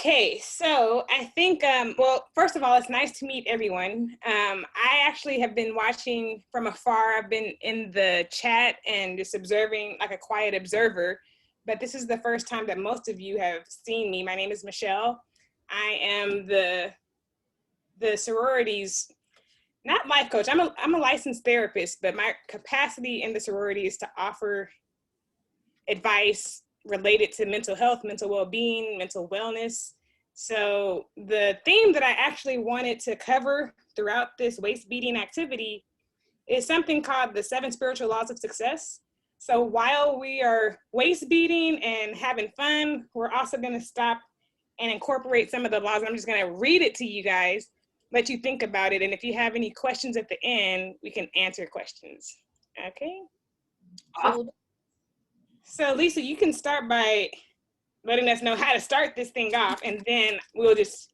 Okay, so I think, well, first of all, it's nice to meet everyone. I actually have been watching from afar. I've been in the chat and just observing like a quiet observer, but this is the first time that most of you have seen me. My name is Michelle. I am the sorority's, not life coach. I'm a licensed therapist, but my capacity in the sorority is to offer advice related to mental health, mental well-being, mental wellness. So the theme that I actually wanted to cover throughout this waist-beading activity is something called the 7 spiritual laws of success. So while we are waist-beading and having fun, we're also going to stop and incorporate some of the laws. I'm just going to read it to you guys, let you think about it. And if you have any questions at the end, we can answer questions. Okay. So Lisa, you can start by letting us know how to start this thing off, and then we'll just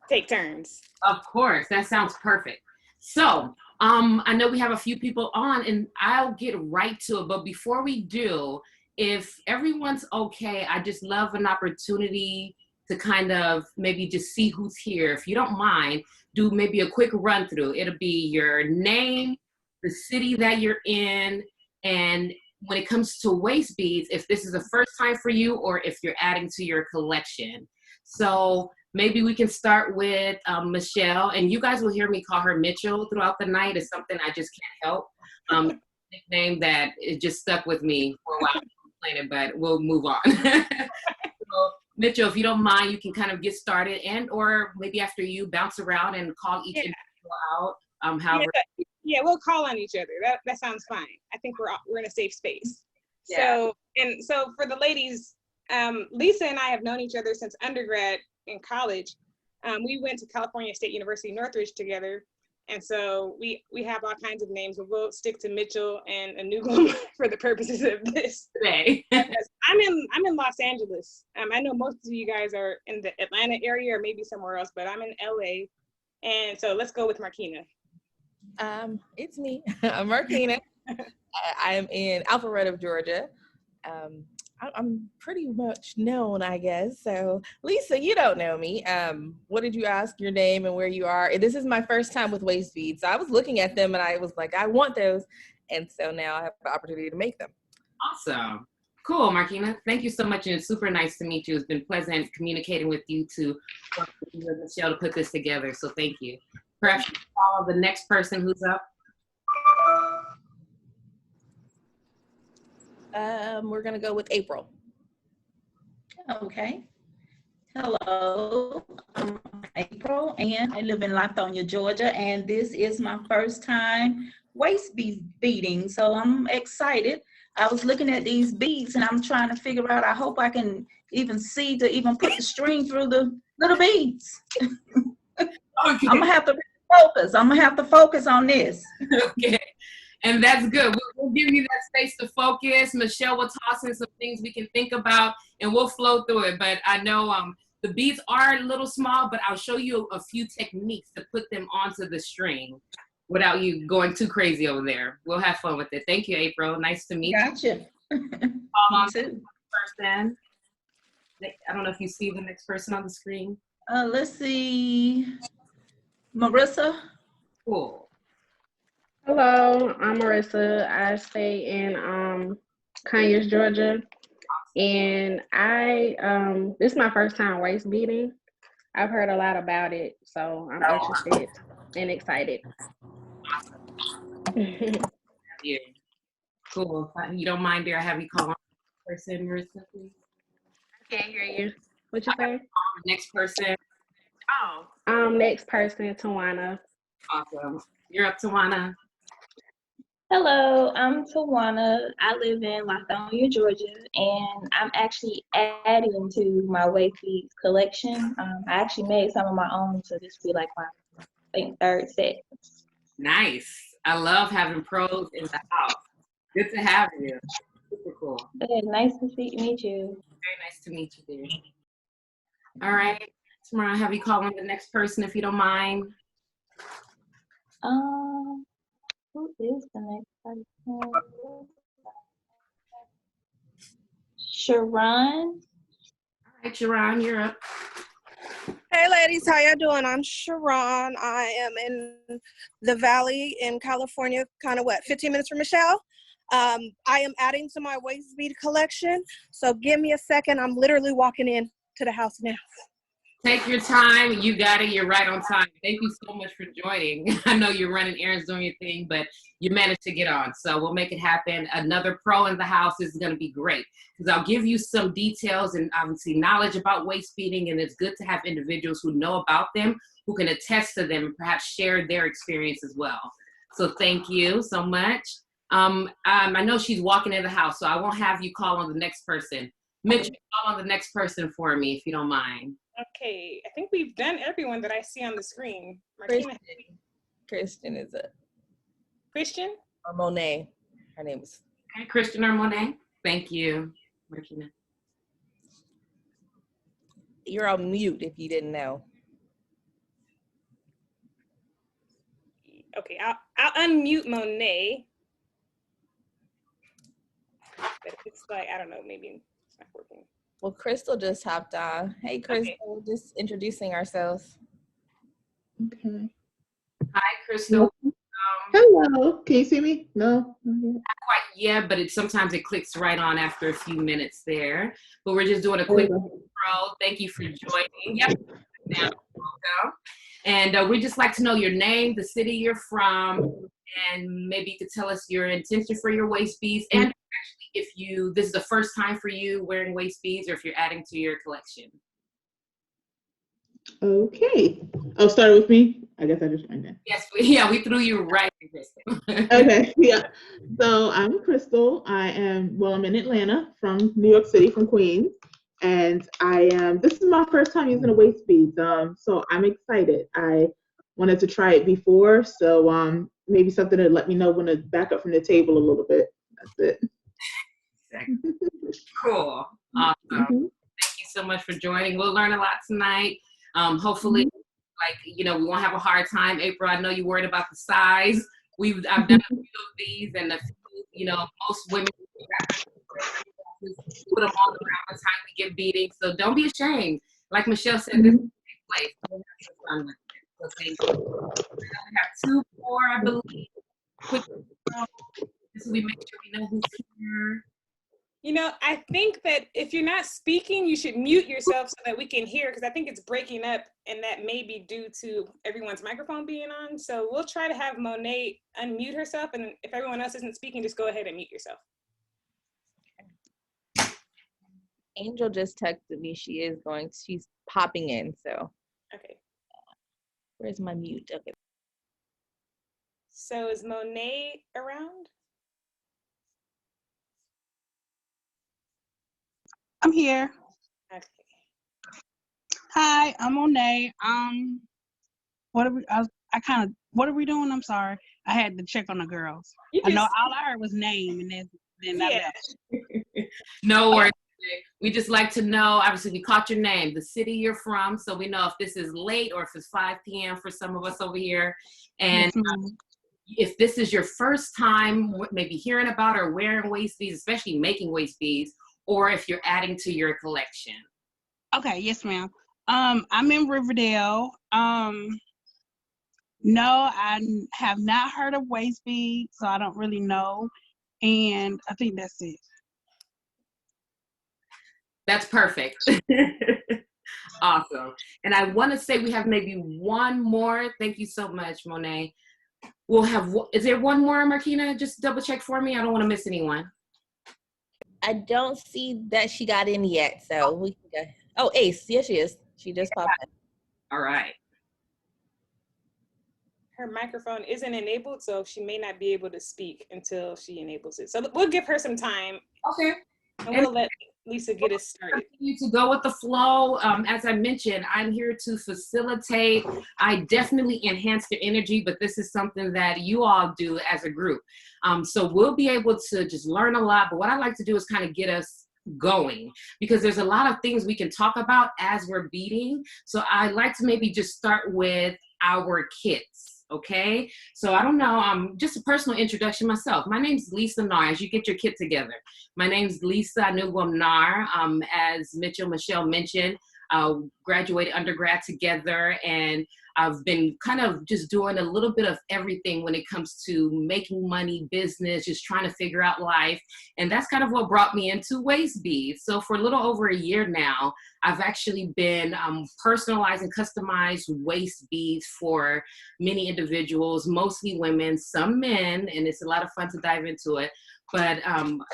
take turns. Of course, that sounds perfect. So I know we have a few people on, and I'll get right to it. But before we do, if everyone's okay, I just love an opportunity to kind of maybe just see who's here. If you don't mind, do maybe a quick run through. It'll be your name, the city that you're in, and when it comes to waist beads, if this is the first time for you or if you're adding to your collection. So maybe we can start with Michelle, and you guys will hear me call her Mitchell throughout the night. It's something I just can't help. Nickname that it just stuck with me for a while, complaining, but we'll move on. So, Mitchell, if you don't mind, you can kind of get started, and or maybe after you bounce around and call each individual out. Yeah, we'll call on each other. That sounds fine. I think we're in a safe space. Yeah. So for the ladies, Lisa and I have known each other since undergrad in college. We went to California State University Northridge together, and so we have all kinds of names, but we'll stick to Mitchell and Anugum for the purposes of this today. I'm in Los Angeles. I know most of you guys are in the Atlanta area or maybe somewhere else, but I'm in LA, and so let's go with Marquina. It's me. I'm Marquina. I am in Alpharetta, Georgia. I'm pretty much known, I guess. So, Lisa, you don't know me. What did you ask? Your name and where you are? This is my first time with waist beads. So I was looking at them and I was like, I want those. And so now I have the opportunity to make them. Awesome. Cool, Marquina. Thank you so much. And it's super nice to meet you. It's been pleasant communicating with you to Michelle to put this together. So thank you. Perhaps you follow the next person who's up. We're going to go with April. Okay. Hello, I'm April, and I live in Lithonia, Georgia, and this is my first time waist beading, so I'm excited. I was looking at these beads, and I'm trying to figure out, I hope I can even see to even put the string through the little beads. Okay. I'm going to have to focus. I'm going to have to focus on this. Okay. And that's good. We'll give you that space to focus. Michelle will toss in some things we can think about, and we'll flow through it. But I know the beads are a little small, but I'll show you a few techniques to put them onto the string without you going too crazy over there. We'll have fun with it. Thank you, April. Nice to meet you. Gotcha. Person. I don't know if you see the next person on the screen. Let's see. Marissa. Cool. Hello, I'm Marissa. I stay in Conyers, Georgia, and this is my first time waist beading. I've heard a lot about it, so I'm interested and excited. Yeah. Cool. If you don't mind, I have you call on the person, Marissa, please. I can't hear you. What you say? Next person. Next person, Tawana. Awesome. You're up, Tawana. Hello, I'm Tawana. I live in Lithonia, Georgia, and I'm actually adding to my waist beads collection. I actually made some of my own, so this will be like my third set. Nice. I love having pros in the house. Good to have you. Super cool. Yeah, nice to meet you. Very nice to meet you, dear. All right. Tomorrow I'll have you call on the next person if you don't mind. Who is the next person? Sharon. All Hi, Sharon, you're up. Hey ladies, how y'all doing? I'm Sharon. I am in the Valley in California, kind of 15 minutes from Michelle. I am adding to my waist bead collection, so give me a second. I'm literally walking in to the house now. Take your time. You got it. You're right on time. Thank you so much for joining. I know you're running errands, doing your thing, but you managed to get on. So we'll make it happen. Another pro in the house is going to be great because I'll give you some details and obviously knowledge about waist beading. And it's good to have individuals who know about them, who can attest to them and perhaps share their experience as well. So thank you so much. I know she's walking in the house, so I won't have you call on the next person. Mitch, call on the next person for me, if you don't mind. Okay, I think we've done everyone that I see on the screen. Kristen is a Christian? or Monet. Her name is. Okay, Christian or Monet. Thank you, Martina. You're on mute if you didn't know. Okay, I'll unmute Monet. But it's like, I don't know, maybe it's not working. Well, Crystal just hopped on. Hey, Crystal, Okay. just introducing ourselves. Okay. Hi, Crystal. Hello. Can you see me? No. Not quite yet, but sometimes it clicks right on after a few minutes there. But we're just doing a quick intro. Thank you for joining. Yep. Now, welcome. And we'd just like to know your name, the city you're from, and maybe you could tell us your intention for your waist beads, and actually if this is the first time for you wearing waist beads or if you're adding to your collection. Okay. Oh, start with me. I guess I just joined in. Yes, we threw you right in, Crystal. Okay. Yeah. So I'm Crystal. I'm in Atlanta from New York City, from Queens. And this is my first time using a waist beads. So I'm excited. I wanted to try it before. So maybe something to let me know when to back up from the table a little bit. That's it. Exactly. Cool. Awesome. Mm-hmm. Thank you so much for joining. We'll learn a lot tonight. Hopefully, we won't have a hard time. April, I know you're worried about the size. I've done a few of these, and most women put them on around the time we get beating. So don't be ashamed. Like Michelle said, this is a safe place. We'll have some fun with it. So thank you. We have 2 more, I believe. Quick, so we make sure we know who's here. I think that if you're not speaking, you should mute yourself so that we can hear, because I think it's breaking up, and that may be due to everyone's microphone being on. So we'll try to have Monet unmute herself, and if everyone else isn't speaking, just go ahead and mute yourself. Angel just texted me. She's popping in, so. Okay. Where's my mute? Okay. So is Monet around? I'm here. Okay. Hi, I'm Monet. What are we doing? I'm sorry. I had to check on the girls. I know all I heard was name, and then I left. No worries. We just like to know, obviously we caught your name, the city you're from, so we know if this is late or if it's 5 p.m. for some of us over here. And if this is your first time maybe hearing about or wearing waist beads, especially making waist beads, or if you're adding to your collection. Okay, yes, ma'am. I'm in Riverdale. No, I have not heard of waist beads, so I don't really know. And I think that's it. That's perfect. Awesome. And I want to say we have maybe one more. Thank you so much, Monet. Is there one more, Marquina? Just double check for me. I don't want to miss anyone. I don't see that she got in yet, so we can go. Oh, Ace. Yes, she is. She just popped in. All right. Her microphone isn't enabled, so she may not be able to speak until she enables it. So we'll give her some time. Okay. And we'll let Lisa get us started. Continue to go with the flow. As I mentioned, I'm here to facilitate. I definitely enhance your energy, but this is something that you all do as a group. So we'll be able to just learn a lot. But what I like to do is kind of get us going, because there's a lot of things we can talk about as we're beating. So I like to maybe just start with our kits. Okay, so I don't know, just a personal introduction myself. My name's Lisa Nar, as you get your kit together. My name's Lisa Anugwam Nar. As Michelle mentioned, graduated undergrad together, and I've been kind of just doing a little bit of everything when it comes to making money, business, just trying to figure out life. And that's kind of what brought me into waist beads. So for a little over a year now, I've actually been personalizing customized waist beads for many individuals, mostly women, some men, and it's a lot of fun to dive into it. But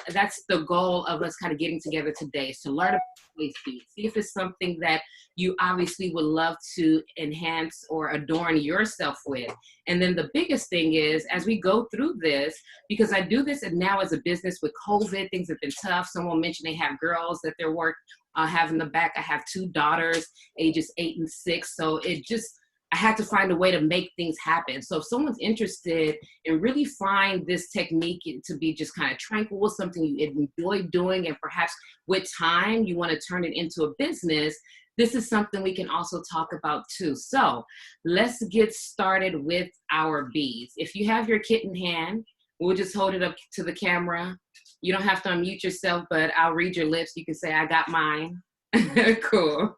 that's the goal of us kind of getting together today, is to learn about waist beads, see if it's something that you obviously would love to enhance or adorn yourself with. And then the biggest thing is, as we go through this, because I do this and now as a business with COVID, things have been tough. Someone mentioned they have girls that their work have in the back. I have 2 daughters, ages 8 and 6. So I had to find a way to make things happen. So if someone's interested and really find this technique to be just kind of tranquil, something you enjoy doing, and perhaps with time you want to turn it into a business, this is something we can also talk about too. So let's get started with our beads. If you have your kit in hand, we'll just hold it up to the camera. You don't have to unmute yourself, but I'll read your lips. You can say, I got mine. Cool.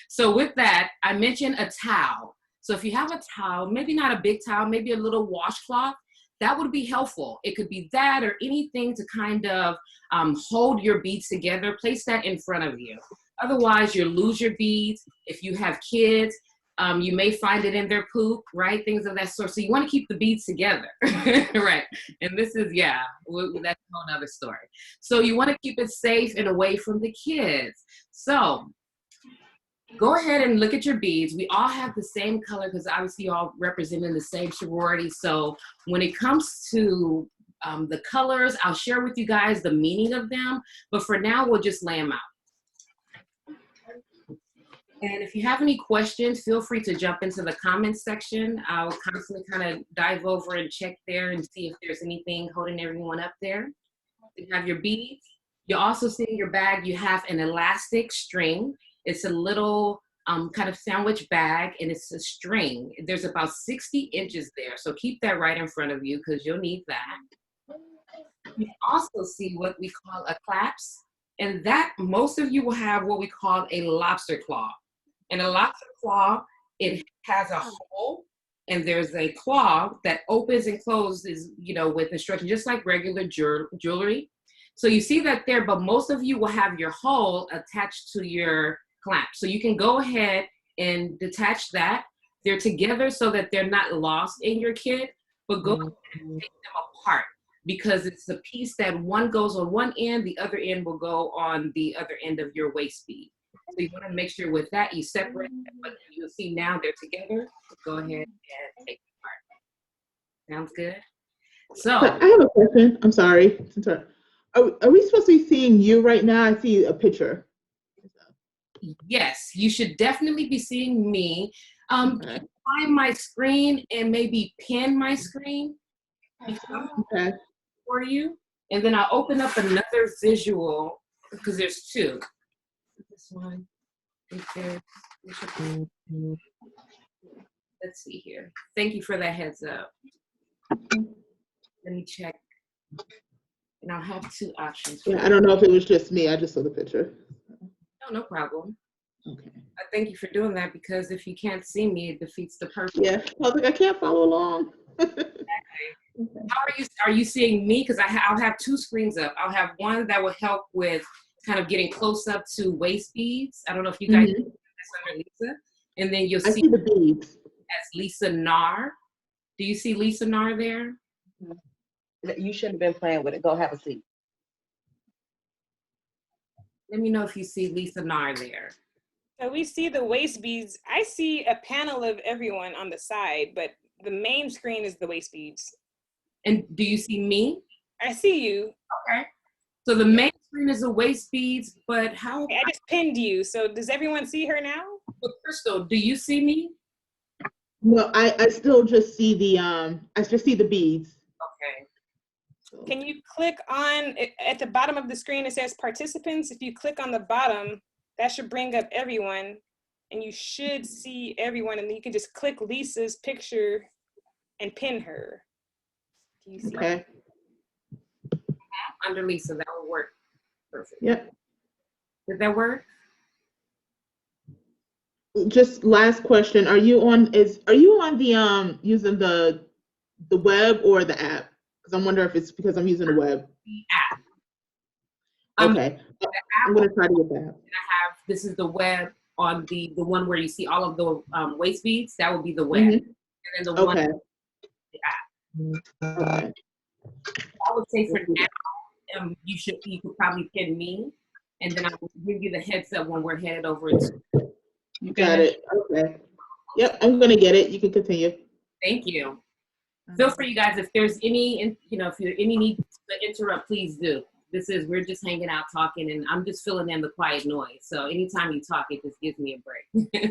So with that, I mentioned a towel. So if you have a towel, maybe not a big towel, maybe a little washcloth, that would be helpful. It could be that or anything to kind of hold your beads together. Place that in front of you. Otherwise, you'll lose your beads. If you have kids, you may find it in their poop, right? Things of that sort. So you want to keep the beads together, right? And this is, that's a whole other story. So you want to keep it safe and away from the kids. So go ahead and look at your beads. We all have the same color because obviously you all representing the same sorority. So when it comes to the colors, I'll share with you guys the meaning of them. But for now, we'll just lay them out. And if you have any questions, feel free to jump into the comments section. I'll constantly kind of dive over and check there and see if there's anything holding everyone up there. You have your beads. You also see in your bag, you have an elastic string. It's a little kind of sandwich bag, and it's a string. There's about 60 inches there. So keep that right in front of you because you'll need that. You also see what we call a clasp, and that most of you will have what we call a lobster claw. And a lobster claw, it has a hole, and there's a claw that opens and closes, with instructions, just like regular jewelry. So you see that there, but most of you will have your hole attached to your clamp. So you can go ahead and detach that. They're together so that they're not lost in your kit, but go ahead and take them apart because it's a piece that one goes on one end, the other end will go on the other end of your waist bead. So you want to make sure with that you separate them, but you'll see now they're together. Go ahead and take them apart. Sounds good? So I have a question. I'm sorry. Are we supposed to be seeing you right now? I see a picture. Yes, you should definitely be seeing me. Okay. Find my screen and maybe pin my screen for you. And then I'll open up another visual because there's 2. This one, let's see here. Thank you for that heads up. Let me check. And I'll have 2 options. Yeah, I don't know if it was just me. I just saw the picture. No problem. Okay. I thank you for doing that because if you can't see me, it defeats the purpose. Yeah, I was like, I can't follow along. Okay. How are you seeing me? Because I'll have 2 screens up. I'll have one that will help with kind of getting close up to waist beads. I don't know if you guys see this under Lisa. And then you'll see the beads as Lisa Nar. Do you see Lisa Nar there? You shouldn't have been playing with it. Go have a seat. Let me know if you see Lisa Nar there. So we see the waist beads. I see a panel of everyone on the side, but the main screen is the waist beads. And do you see me? I see you. Okay. So the main screen is the waist beads, but how? I just pinned you. So does everyone see her now? But Crystal, do you see me? No, I still just see the beads. Okay. Can you click on, at the bottom of the screen, it says participants. If you click on the bottom, that should bring up everyone, and you should see everyone, and then you can just click Lisa's picture and pin her. Do you see? Okay. Under Lisa, that will work. Perfect. Yep. Did that work? Just last question. Are you on the using the web or the app? Because I'm wondering if it's because I'm using the web. The app. Okay. I'm gonna try to get that. This is the web on the one where you see all of the waist beads. That would be the web. Mm-hmm. And then the one the app. Okay. I would say for now, you could probably pin me, and then I will give you the heads up when we're headed over to. You got it. Okay. Yep, I'm gonna get it. You can continue. Thank you. Feel free, you guys. If there's any, if you any need to interrupt, please do. We're just hanging out talking, and I'm just filling in the quiet noise. So anytime you talk, it just gives me a break.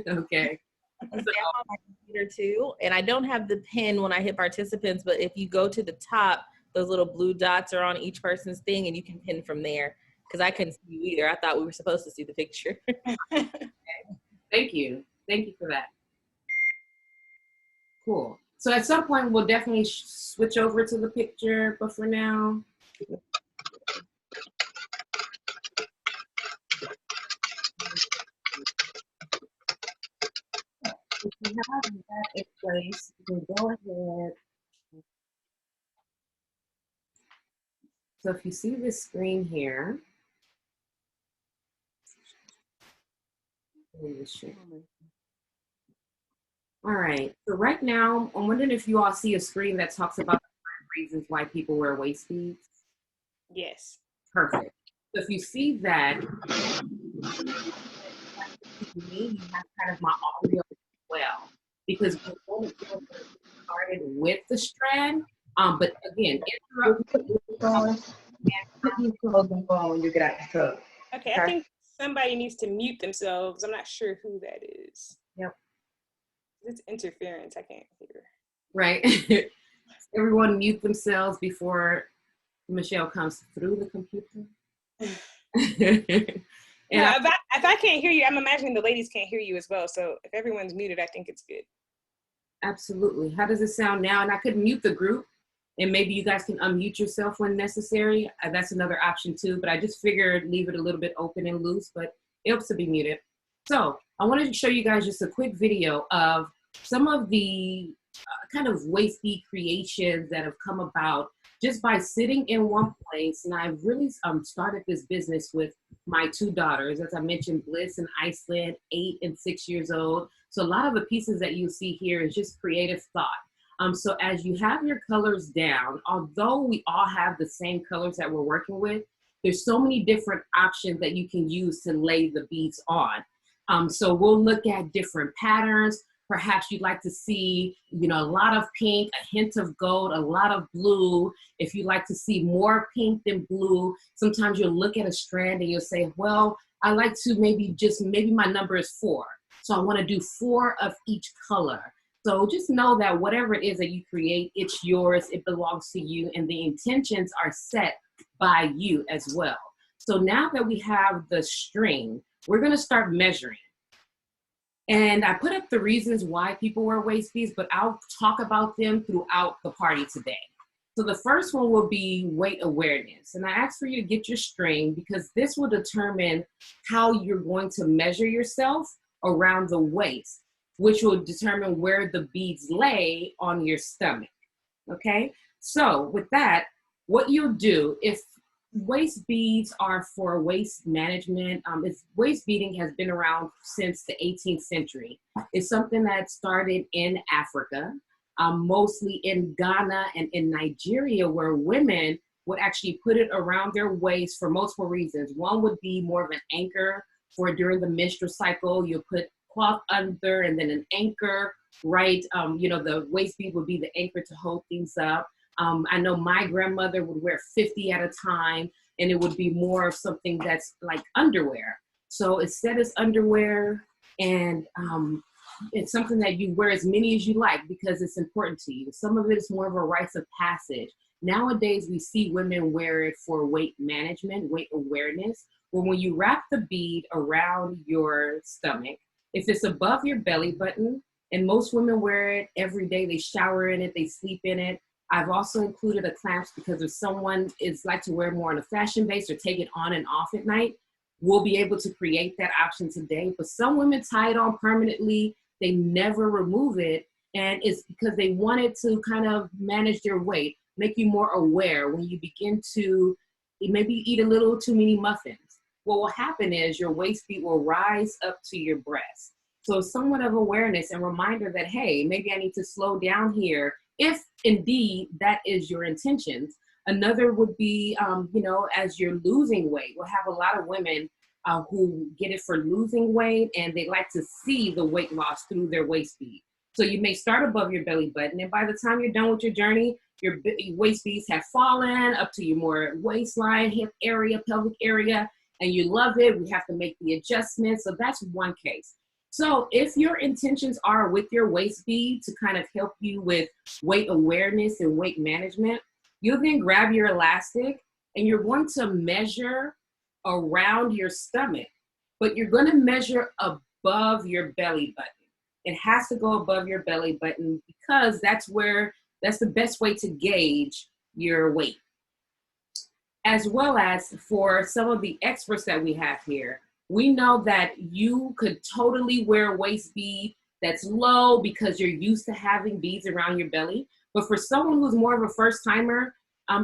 Okay. I'm on my computer too, and I don't have the pin when I hit participants, but if you go to the top, those little blue dots are on each person's thing, and you can pin from there. Because I couldn't see you either. I thought we were supposed to see the picture. Okay. Thank you. Thank you for that. Cool. So at some point, we'll definitely switch over to the picture, but for now. If you have that in place, you can go ahead. So if you see this screen here, all right. So right now, I'm wondering if you all see a screen that talks about the reasons why people wear waist beads. Yes. Perfect. So if you see that, you have kind of my audio as well, because we're going to get started with the strand. But again, interrupt. When you get out the tub. Okay, I think somebody needs to mute themselves. I'm not sure who that is. Yep. It's interference. I can't hear. Right. Everyone mute themselves before Michelle comes through the computer. And if I can't hear you, I'm imagining the ladies can't hear you as well. So if everyone's muted, I think it's good. Absolutely. How does it sound now? And I could mute the group, and maybe you guys can unmute yourself when necessary. That's another option too, but I just figured leave it a little bit open and loose, but it helps to be muted. So I wanted to show you guys just a quick video of some of the kind of waist bead creations that have come about just by sitting in one place. And I really started this business with my two daughters, as I mentioned, Bliss in Iceland, 8 and 6 years old. So a lot of the pieces that you see here is just creative thought. So as you have your colors down, although we all have the same colors that we're working with, there's so many different options that you can use to lay the beads on. So we'll look at different patterns. Perhaps you'd like to see, a lot of pink, a hint of gold, a lot of blue. If you'd like to see more pink than blue, sometimes you'll look at a strand and you'll say, well, I like to maybe my number is 4. So I want to do 4 of each color. So just know that whatever it is that you create, it's yours, it belongs to you, and the intentions are set by you as well. So now that we have the string, we're going to start measuring. And I put up the reasons why people wear waist beads, but I'll talk about them throughout the party today. So the first one will be weight awareness. And I asked for you to get your string because this will determine how you're going to measure yourself around the waist, which will determine where the beads lay on your stomach. Okay? So with that, what you'll do, if waist beads are for waist management. Waist beading has been around since the 18th century. It's something that started in Africa, mostly in Ghana and in Nigeria, where women would actually put it around their waist for multiple reasons. One would be more of an anchor for during the menstrual cycle. You'll put cloth under and then an anchor, right? The waist bead would be the anchor to hold things up. I know my grandmother would wear 50 at a time, and it would be more of something that's like underwear. So it's set as underwear, and it's something that you wear as many as you like because it's important to you. Some of it is more of a rites of passage. Nowadays, we see women wear it for weight management, weight awareness. Well, when you wrap the bead around your stomach, if it's above your belly button, And most women wear it every day. They shower in it, they sleep in it. I've also included a clamps because if someone is like to wear more on a fashion base or take it on and off at night, we'll be able to create that option today. But some women tie it on permanently. They never remove it. And it's because they wanted to kind of manage their weight, make you more aware when you begin to maybe eat a little too many muffins. What will happen is your waist bead will rise up to your breast. So somewhat of awareness and reminder that, hey, maybe I need to slow down here, if indeed that is your intentions. Another would be, as you're losing weight, we'll have a lot of women who get it for losing weight, and they like to see the weight loss through their waist bead. So you may start above your belly button, and by the time you're done with your journey, your waist beads have fallen up to your more waistline, hip area, pelvic area, and you love it. We have to make the adjustments. So that's one case. So if your intentions are with your waist bead to kind of help you with weight awareness and weight management, you'll then grab your elastic and you're going to measure around your stomach, but you're going to measure above your belly button. It has to go above your belly button because that's the best way to gauge your weight. As well as for some of the experts that we have here, we know that you could totally wear a waist bead that's low because you're used to having beads around your belly. But for someone who's more of a first timer,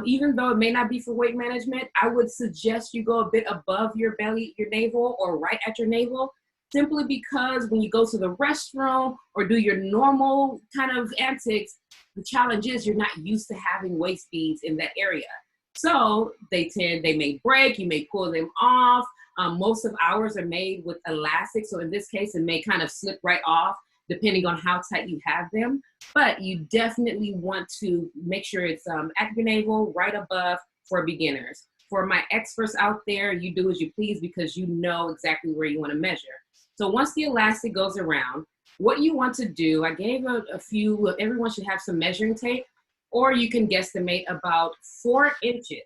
even though it may not be for weight management, I would suggest you go a bit above your belly, your navel, or right at your navel, simply because when you go to the restroom or do your normal kind of antics, the challenge is you're not used to having waist beads in that area. So they may break, you may pull them off. Most of ours are made with elastic. So in this case, it may kind of slip right off depending on how tight you have them. But you definitely want to make sure it's at your navel, right above for beginners. For my experts out there, you do as you please because you know exactly where you want to measure. So once the elastic goes around, what you want to do, I gave a few, everyone should have some measuring tape, or you can guesstimate about 4 inches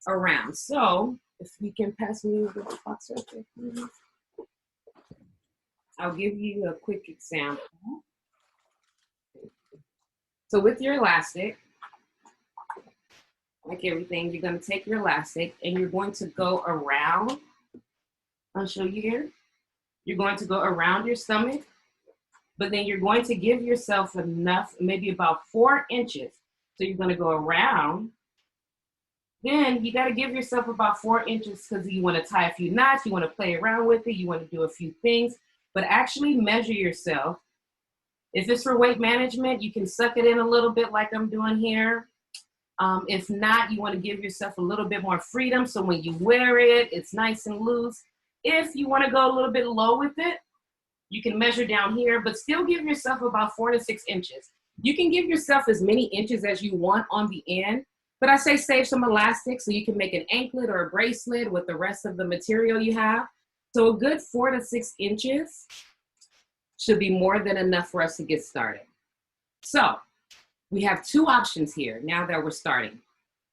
around. So if you can pass me the box right there, please. I'll give you a quick example. So with your elastic, like everything, you're going to take your elastic and you're going to go around. I'll show you here. You're going to go around your stomach, but then you're going to give yourself enough, maybe about 4 inches. So you're going to go around. Then you got to give yourself about 4 inches because you want to tie a few knots, you want to play around with it, you want to do a few things, but actually measure yourself. If it's for weight management, you can suck it in a little bit like I'm doing here. If not, you want to give yourself a little bit more freedom so when you wear it, it's nice and loose. If you want to go a little bit low with it, you can measure down here, but still give yourself about 4 to 6 inches. You can give yourself as many inches as you want on the end, but I say save some elastic so you can make an anklet or a bracelet with the rest of the material you have. So a good 4 to 6 inches should be more than enough for us to get started. So we have 2 options here now that we're starting.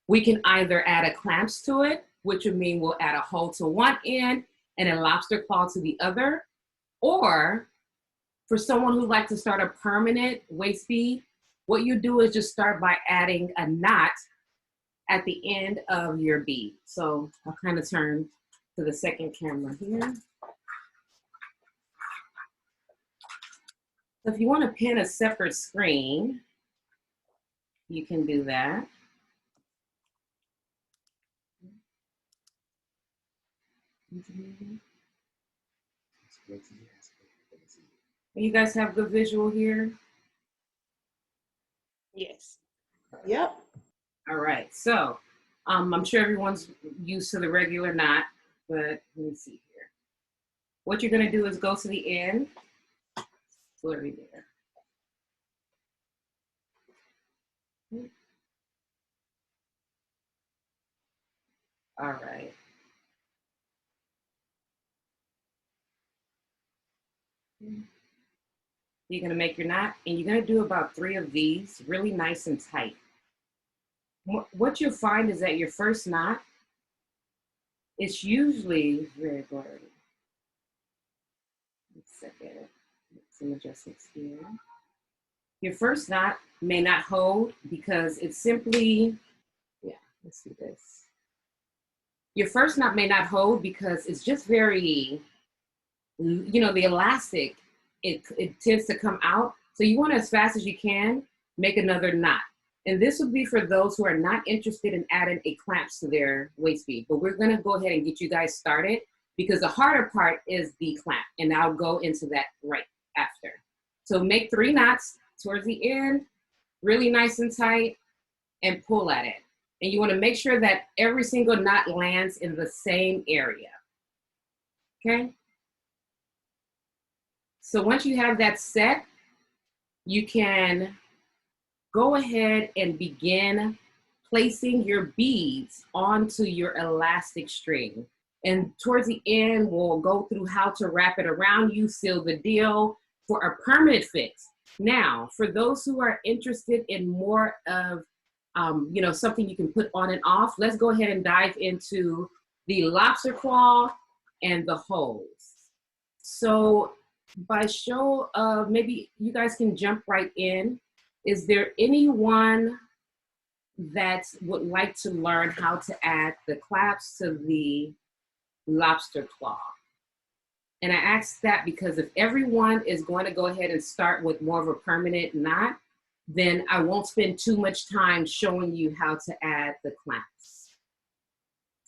We can either add a clamps to it, which would mean we'll add a hole to one end and a lobster claw to the other. Or for someone who'd like to start a permanent waist bead, what you do is just start by adding a knot at the end of your bead. So I'll kind of turn to the second camera here. So if you want to pin a separate screen, you can do that. You guys have good visual here? Yes. Yep. All right, so I'm sure everyone's used to the regular knot, but let me see here. What you're gonna do is go to the end, blurry there. All right. You're gonna make your knot, and you're gonna do about 3 of these, really nice and tight. What you'll find is that your first knot, it's usually very blurry. Let's second. some adjustments here. Your first knot may not hold because it's simply, yeah, let's see this. Your first knot may not hold because it's just very, you know, the elastic, it tends to come out. So you want to, as fast as you can, make another knot. And this would be for those who are not interested in adding a clamps to their waist bead. But we're going to go ahead and get you guys started because the harder part is the clamp. And I'll go into that right after. So make 3 knots towards the end, really nice and tight, and pull at it. And you want to make sure that every single knot lands in the same area. Okay? So once you have that set, you can go ahead and begin placing your beads onto your elastic string. And towards the end, we'll go through how to wrap it around you, seal the deal for a permanent fix. Now, for those who are interested in more of, you know, something you can put on and off, let's go ahead and dive into the lobster claw and the holes. So by show of, maybe you guys can jump right in. Is there anyone that would like to learn how to add the clasps to the lobster claw? And I ask that because if everyone is going to go ahead and start with more of a permanent knot, then I won't spend too much time showing you how to add the clamps.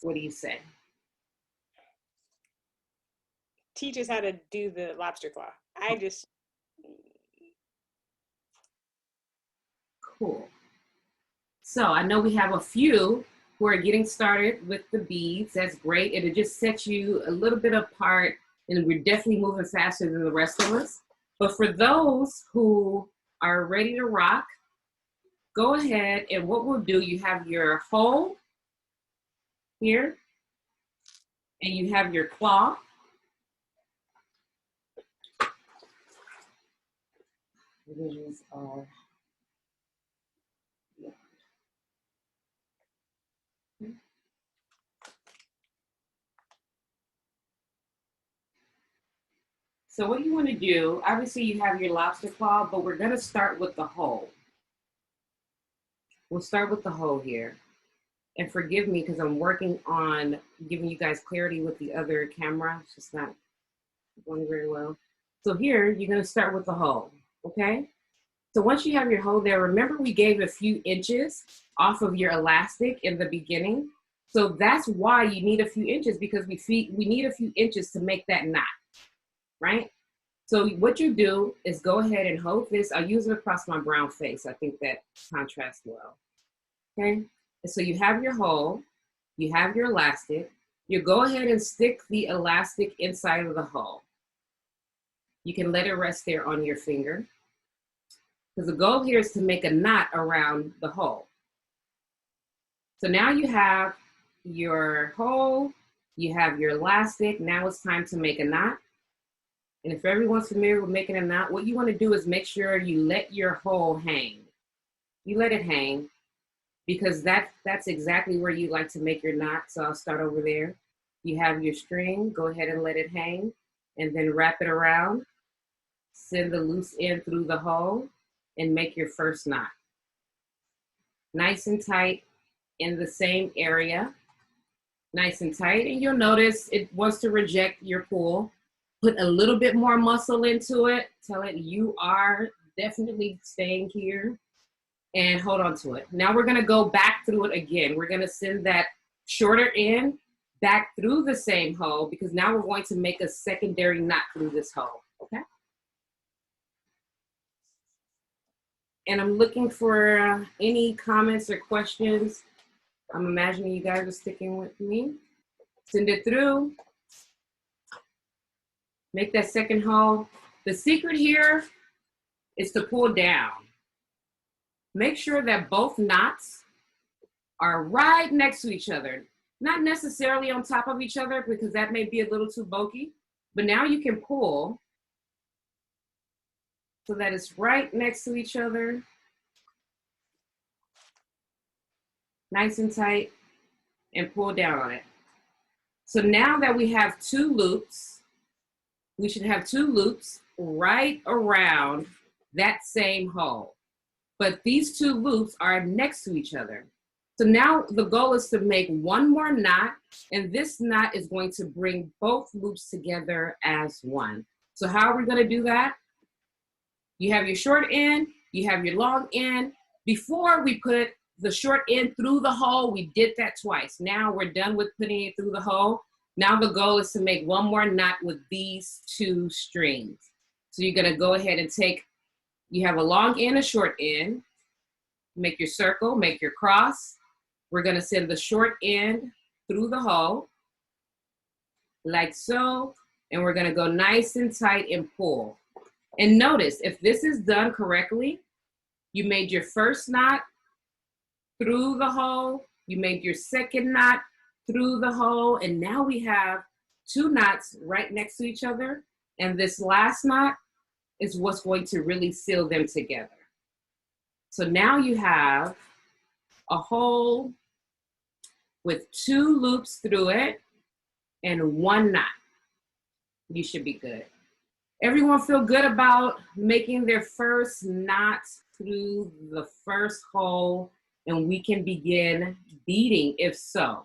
What do you say? Teach us how to do the lobster claw. I just... Cool. So I know we have a few who are getting started with the beads. That's great. It'll just set you a little bit apart, and we're definitely moving faster than the rest of us. But for those who are ready to rock, go ahead, and what we'll do, you have your hole here, and you have your claw. These are, yeah. So what you want to do, obviously you have your lobster claw, but we're going to start with the hole. We'll start with the hole here. And forgive me because I'm working on giving you guys clarity with the other camera. It's just not going very well. So here, you're going to start with the hole, okay? So once you have your hole there, remember we gave a few inches off of your elastic in the beginning. So that's why you need a few inches, because we need a few inches to make that knot, right? So what you do is go ahead and hold this. I'll use it across my brown face. I think that contrasts well, okay? And so you have your hole, you have your elastic. You go ahead and stick the elastic inside of the hole. You can let it rest there on your finger, because the goal here is to make a knot around the hole. So now you have your hole, you have your elastic. Now it's time to make a knot. And if everyone's familiar with making a knot, what you want to do is make sure you let your hole hang. You let it hang, because that's exactly where you like to make your knot. So I'll start over there. You have your string, go ahead and let it hang, and then wrap it around. Send the loose end through the hole and make your first knot. Nice and tight in the same area. Nice and tight, and you'll notice it wants to reject your pull. Put a little bit more muscle into it. Tell it you are definitely staying here, and hold on to it. Now we're gonna go back through it again. We're gonna send that shorter end back through the same hole, because now we're going to make a secondary knot through this hole, okay? And I'm looking for any comments or questions. I'm imagining you guys are sticking with me. Send it through. Make that second hole. The secret here is to pull down. Make sure that both knots are right next to each other. Not necessarily on top of each other, because that may be a little too bulky, but now you can pull so that it's right next to each other. Nice and tight, and pull down on it. So now that we have 2 loops, we should have 2 loops right around that same hole. But these two loops are next to each other. So now the goal is to make one more knot, and this knot is going to bring both loops together as one. So how are we going to do that? You have your short end, you have your long end. Before we put the short end through the hole, we did that twice. Now we're done with putting it through the hole. Now the goal is to make one more knot with these two strings. So you're going to go ahead and take, you have a long end, a short end. Make your circle, make your cross. We're going to send the short end through the hole, like so, and we're going to go nice and tight and pull. And notice, if this is done correctly, you made your first knot through the hole, you made your second knot through the hole, and now we have two knots right next to each other, and this last knot is what's going to really seal them together. So now you have a hole with two loops through it and one knot. You should be good. Everyone feel good about making their first knot through the first hole, and we can begin beading if so.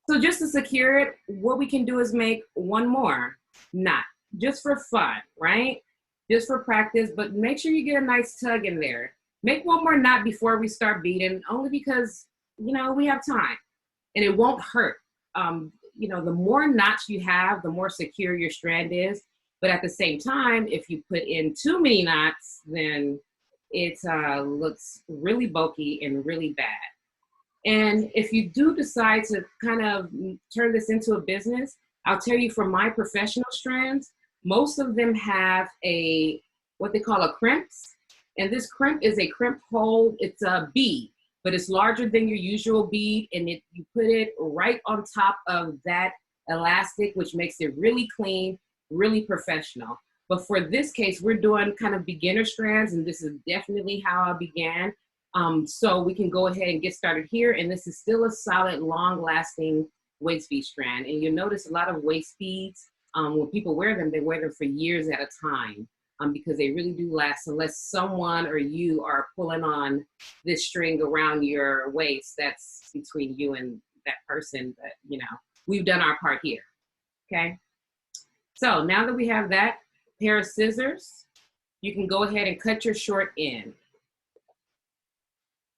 So just to secure it, what we can do is make one more knot, just for fun, right? Just for practice, but make sure you get a nice tug in there. Make one more knot before we start beading, only because, you know, we have time and it won't hurt. You know, the more knots you have, the more secure your strand is. But at the same time, if you put in too many knots, then it looks really bulky and really bad. And if you do decide to kind of turn this into a business, I'll tell you from my professional strands, most of them have a, what they call a crimps. And this crimp is a crimp hole. It's a bead, but it's larger than your usual bead. And you put it right on top of that elastic, which makes it really clean, really professional. But for this case, we're doing kind of beginner strands, and this is definitely how I began. So we can go ahead and get started here. And this is still a solid, long-lasting waist bead strand. And you'll notice a lot of waist beads, when people wear them, they wear them for years at a time, because they really do last, unless someone or you are pulling on this string around your waist. That's between you and that person, but you know, we've done our part here, okay? So now that we have that pair of scissors, you can go ahead and cut your short end.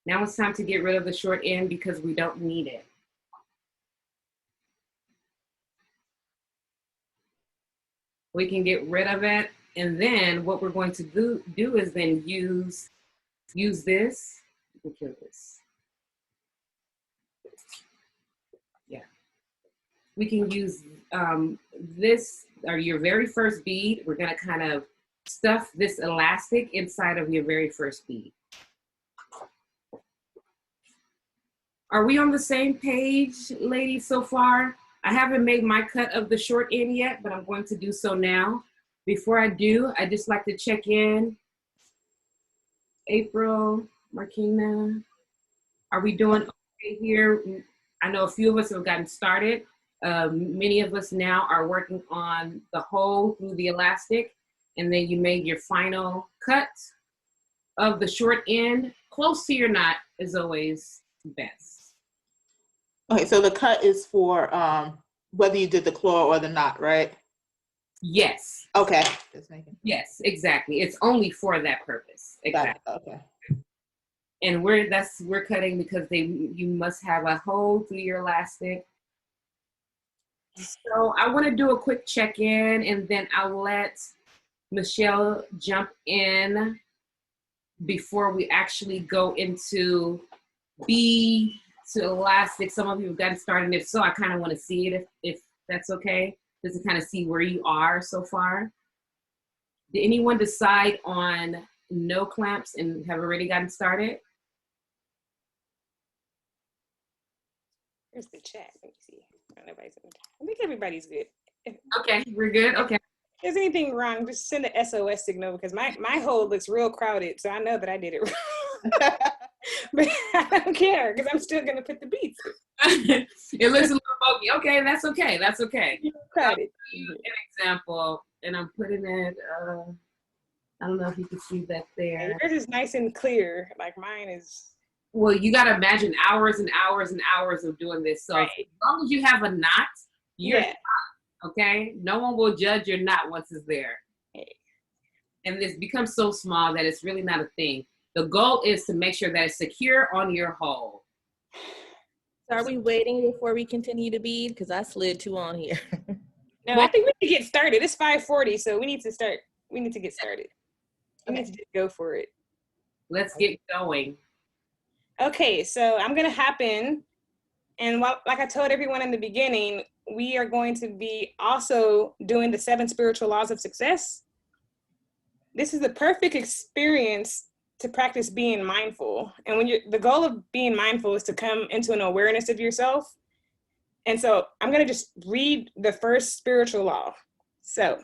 Now it's time to get rid of the short end because we don't need it. We can get rid of it, and then what we're going to do is then use this. We can kill this. Yeah. We can use this, or your very first bead. We're gonna kind of stuff this elastic inside of your very first bead. Are we on the same page, ladies, so far? I haven't made my cut of the short end yet, but I'm going to do so now. Before I do, I just like to check in. April, Markina, are we doing okay here? I know a few of us have gotten started. Many of us now are working on the hole through the elastic, and then you made your final cut of the short end. Close to your knot is always best. Okay, so the cut is for whether you did the claw or the knot, right? Yes. Okay. Just making. Yes, exactly. It's only for that purpose. Exactly. Okay. And we're cutting because you must have a hole through your elastic. So I want to do a quick check-in, and then I'll let Michelle jump in before we actually go into bead to elastic. Some of you have gotten started. If so, I kind of want to see it if that's okay, just to kind of see where you are so far. Did anyone decide on no clamps and have already gotten started? Here's the chat. Let me see. I think everybody's good. Okay, we're good. Okay. If there's anything wrong, just send an SOS signal, because my hole looks real crowded, so I know that I did it wrong. But I don't care, because I'm still gonna put the beads. It looks a little bulky. Okay, that's okay. That's okay. Crowded. I'll give you an example, and I'm putting it. I don't know if you can see that there. Yours is nice and clear. Like mine is. Well, you got to imagine hours and hours and hours of doing this. So Right. as long as you have a knot, you're Yeah. okay? No one will judge your knot once it's there. And this becomes so small that it's really not a thing. The goal is to make sure that it's secure on your hole. So are we waiting before we continue to bead? Because I slid two on here. No, I think we need to get started. It's 5:40, so we need to start. We need to get started. We need to just go for it. Let's get going. Okay, so I'm gonna hop in, and like I told everyone in the beginning, we are going to be also doing the 7 spiritual laws of success. This is the perfect experience to practice being mindful. And when the goal of being mindful is to come into an awareness of yourself. And so I'm gonna just read the first spiritual law. So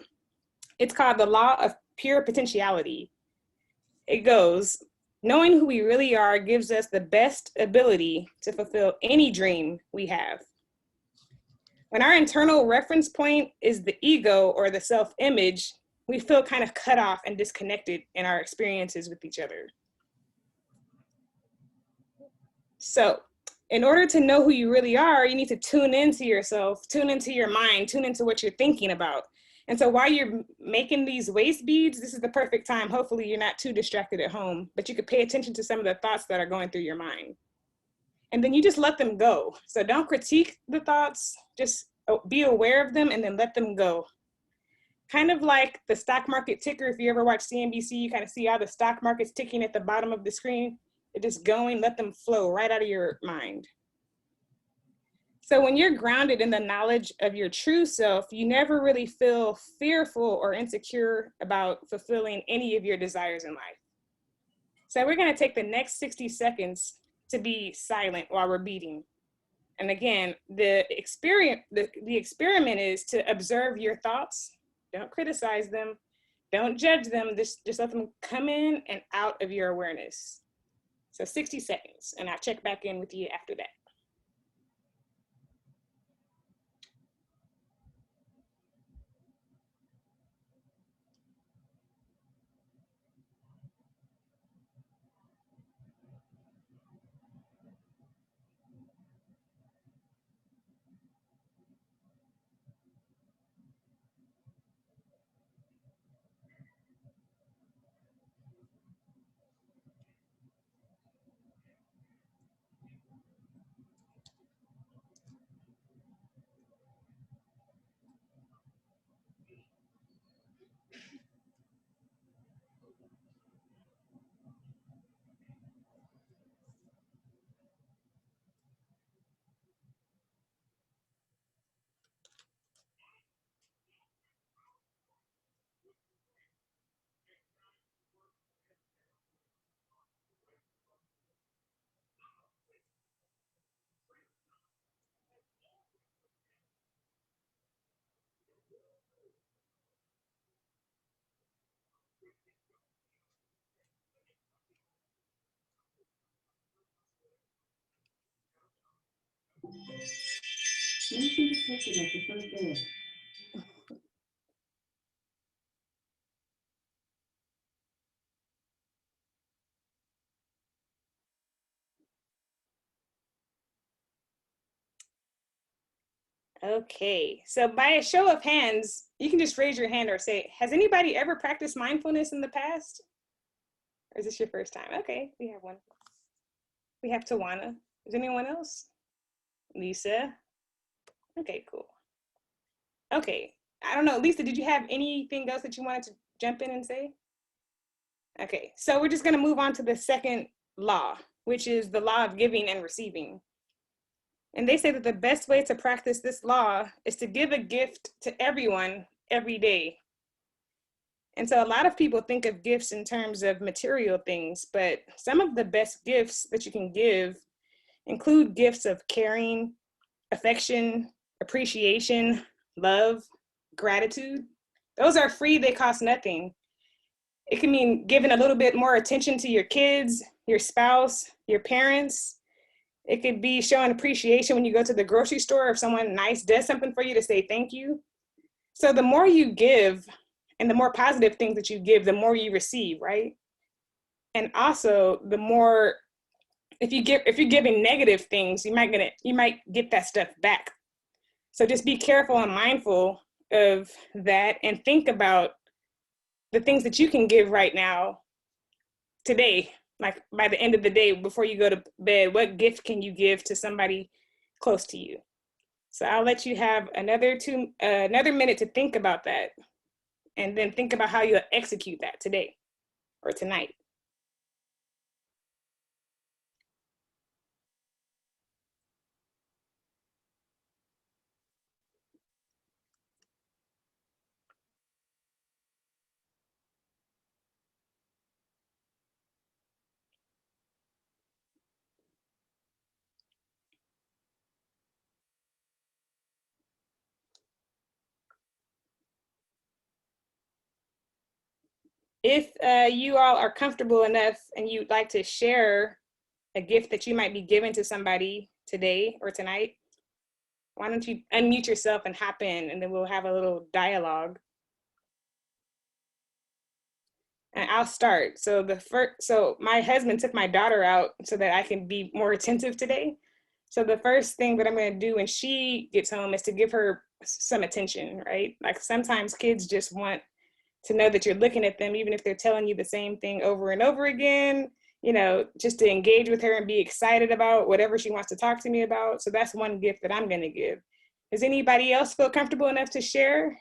it's called the Law of Pure Potentiality. It goes, knowing who we really are gives us the best ability to fulfill any dream we have. When our internal reference point is the ego or the self-image, we feel kind of cut off and disconnected in our experiences with each other. So in order to know who you really are, you need to tune into yourself, tune into your mind, tune into what you're thinking about. And so while you're making these waist beads, this is the perfect time. Hopefully you're not too distracted at home, but you could pay attention to some of the thoughts that are going through your mind. And then you just let them go. So don't critique the thoughts, just be aware of them and then let them go. Kind of like the stock market ticker. If you ever watch CNBC, you kind of see how the stock market's ticking at the bottom of the screen. They're just going, let them flow right out of your mind. So when you're grounded in the knowledge of your true self, you never really feel fearful or insecure about fulfilling any of your desires in life. So we're gonna take the next 60 seconds to be silent while we're beading. And again, the experiment is to observe your thoughts. Don't criticize them. Don't judge them. Just let them come in and out of your awareness. So 60 seconds, and I'll check back in with you after that. Okay, so by a show of hands, you can just raise your hand or say, has anybody ever practiced mindfulness in the past? Or is this your first time? Okay, we have one. We have Tawana. Is anyone else? Lisa? Okay, cool. Okay, I don't know, Lisa, did you have anything else that you wanted to jump in and say? Okay, so we're just gonna move on to the second law, which is the law of giving and receiving. And they say that the best way to practice this law is to give a gift to everyone every day. And so a lot of people think of gifts in terms of material things, but some of the best gifts that you can give include gifts of caring, affection, appreciation, love, gratitude. Those are free, they cost nothing. It can mean giving a little bit more attention to your kids, your spouse, your parents. It could be showing appreciation when you go to the grocery store if someone nice does something for you to say thank you. So the more you give And the more positive things that you give, the more you receive, right? And also the more, if you're giving negative things, you might get that stuff back. So just be careful and mindful of that, and think about the things that you can give right now, today, like by the end of the day, before you go to bed, what gift can you give to somebody close to you? So I'll let you have another minute to think about that, and then think about how you'll execute that today or tonight. If you all are comfortable enough and you'd like to share a gift that you might be giving to somebody today or tonight, why don't you unmute yourself and hop in, and then we'll have a little dialogue. And I'll start. So my husband took my daughter out so that I can be more attentive today. So the first thing that I'm going to do when she gets home is to give her some attention, right? Like sometimes kids just want to know that you're looking at them, even if they're telling you the same thing over and over again, just to engage with her and be excited about whatever she wants to talk to me about. So that's one gift that I'm going to give. Does anybody else feel comfortable enough to share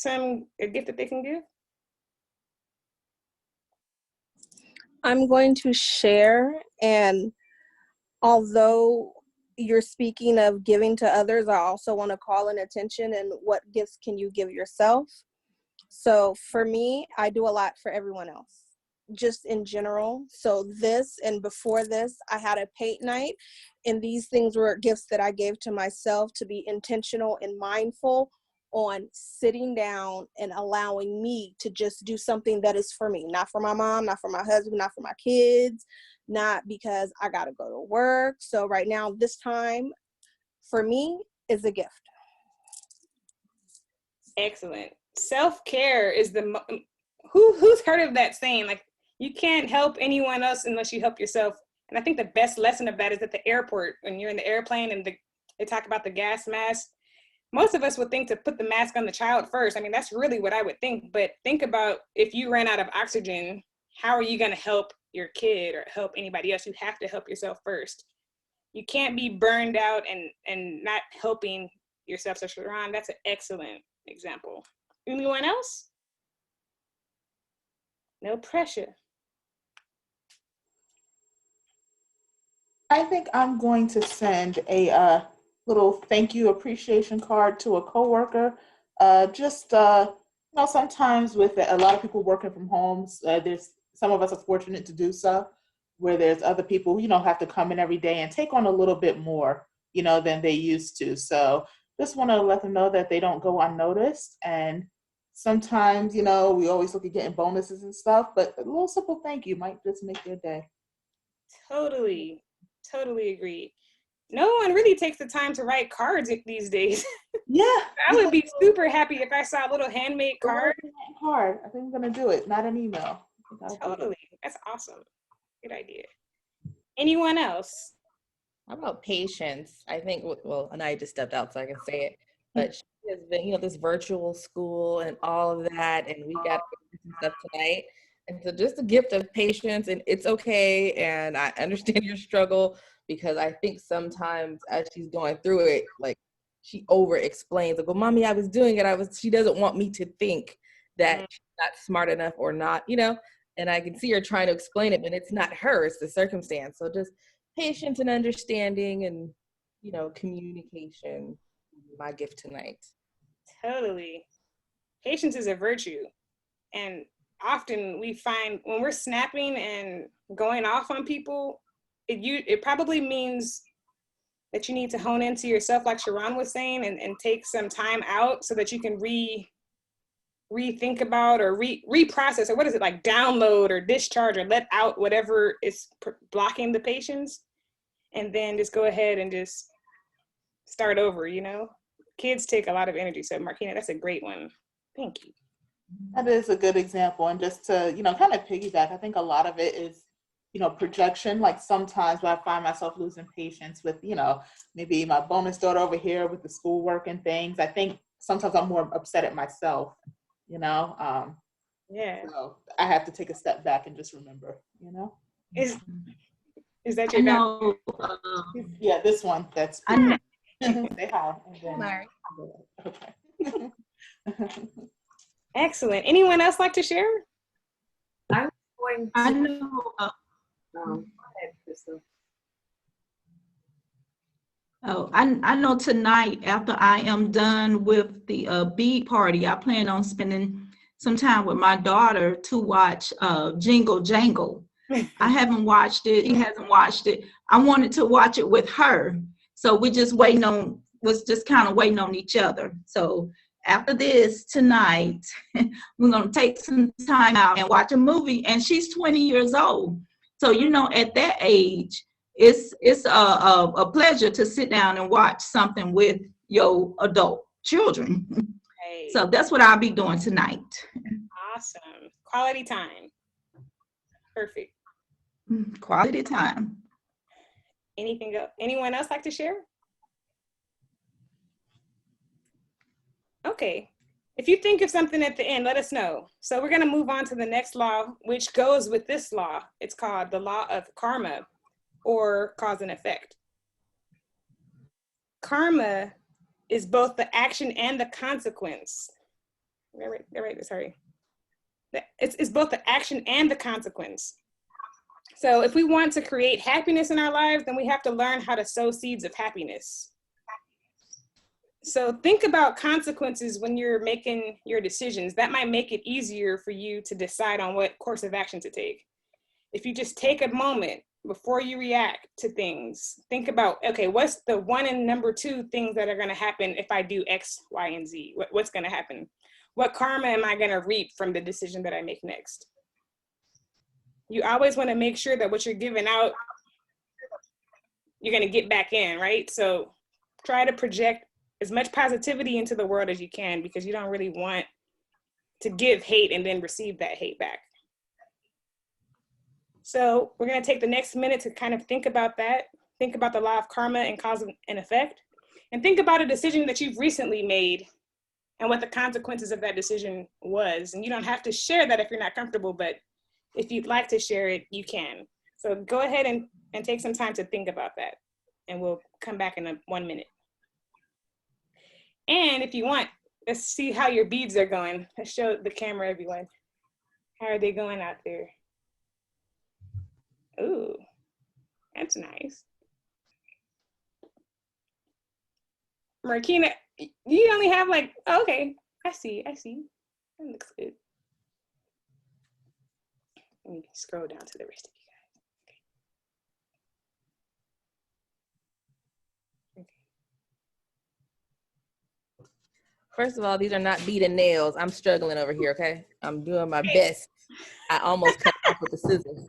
a gift that they can give? I'm going to share, and although you're speaking of giving to others, I also want to call in attention and what gifts can you give yourself? So for me, I do a lot for everyone else, just in general. So this and before this, I had a paint night, and these things were gifts that I gave to myself to be intentional and mindful on sitting down and allowing me to just do something that is for me, not for my mom, not for my husband, not for my kids, not because I got to go to work. So right now, this time for me is a gift. Excellent. Self-care is who's heard of that saying, like, you can't help anyone else unless you help yourself. And I think the best lesson of that is at the airport, when you're in the airplane and they talk about the gas mask. Most of us would think to put the mask on the child first. I mean, that's really what I would think. But think about if you ran out of oxygen, how are you going to help your kid or help anybody else? You have to help yourself first. You can't be burned out and not helping yourself. So Sharon, that's an excellent example. Anyone else? No pressure. I think I'm going to send a little thank you appreciation card to a coworker. Sometimes with a lot of people working from homes, there's some of us are fortunate to do so, where there's other people who have to come in every day and take on a little bit more, than they used to. So just want to let them know that they don't go unnoticed. And sometimes, we always look at getting bonuses and stuff, but a little simple thank you might just make their day. Totally agree. No one really takes the time to write cards these days. Yeah. I would be super happy if I saw a little handmade card. I think I'm going to do it, not an email. Totally. That's awesome. Good idea. Anyone else? How about patience? I think, well, and I just stepped out so I can say it, but she has been, this virtual school and all of that, and we got some stuff tonight. And so just a gift of patience, and it's okay. And I understand your struggle, because I think sometimes as she's going through it, like she over explains, like, well, mommy, I was doing it. She doesn't want me to think that she's not smart enough or not, and I can see her trying to explain it, but it's not her, it's the circumstance. So just patience and understanding and, communication, my gift tonight. Totally. Patience is a virtue. And often we find when we're snapping and going off on people, it probably means that you need to hone into yourself, like Sharon was saying, and take some time out so that you can rethink about or reprocess, or what is it, like download or discharge or let out whatever is blocking the patience, and then just go ahead and just start over. Kids take a lot of energy. So Marquina, that's a great one. Thank you. That is a good example. And just to, kind of piggyback, I think a lot of it is, projection. Like sometimes when I find myself losing patience with, maybe my bonus daughter over here with the schoolwork and things, I think sometimes I'm more upset at myself, Yeah. So I have to take a step back and just remember, Is that I your know. Yeah, this one. That's I know. say hi. And then, okay. Excellent. Anyone else like to share? I was going to. I know. Go ahead, Crystal. Oh, I know tonight after I am done with the bead party, I plan on spending some time with my daughter to watch Jingle Jangle. I haven't watched it. He hasn't watched it. I wanted to watch it with her. So we're just was just kind of waiting on each other. So after this tonight, we're going to take some time out and watch a movie. And she's 20 years old. So, at that age, it's a pleasure to sit down and watch something with your adult children. Hey. So that's what I'll be doing tonight. Awesome. Quality time. Perfect. Quality time. Anything else? Anyone else like to share? Okay. If you think of something at the end, let us know. So we're going to move on to the next law, which goes with this law. It's called the law of karma, or cause and effect. Karma is both the action and the consequence. Sorry. It's both the action and the consequence. So if we want to create happiness in our lives, then we have to learn how to sow seeds of happiness. So think about consequences when you're making your decisions. That might make it easier for you to decide on what course of action to take. If you just take a moment before you react to things, think about, okay, what's the 1 and number 2 things that are going to happen if I do X, Y, and Z? What's going to happen? What karma am I going to reap from the decision that I make next? You always want to make sure that what you're giving out, you're going to get back in, right? So try to project as much positivity into the world as you can, because you don't really want to give hate and then receive that hate back. So we're going to take the next minute to kind of think about that. Think about the law of karma and cause and effect. And think about a decision that you've recently made and what the consequences of that decision was. And you don't have to share that if you're not comfortable, but if you'd like to share it, you can. So go ahead and take some time to think about that. And we'll come back in 1 minute. And if you want, let's see how your beads are going. Let's show the camera, everyone. How are they going out there? Ooh, that's nice. Marquina, you only have oh, okay, I see. That looks good. Let me scroll down to the rest of you guys. Okay. First of all, these are not beaded nails. I'm struggling over here, okay? I'm doing my best. I almost cut off with the scissors.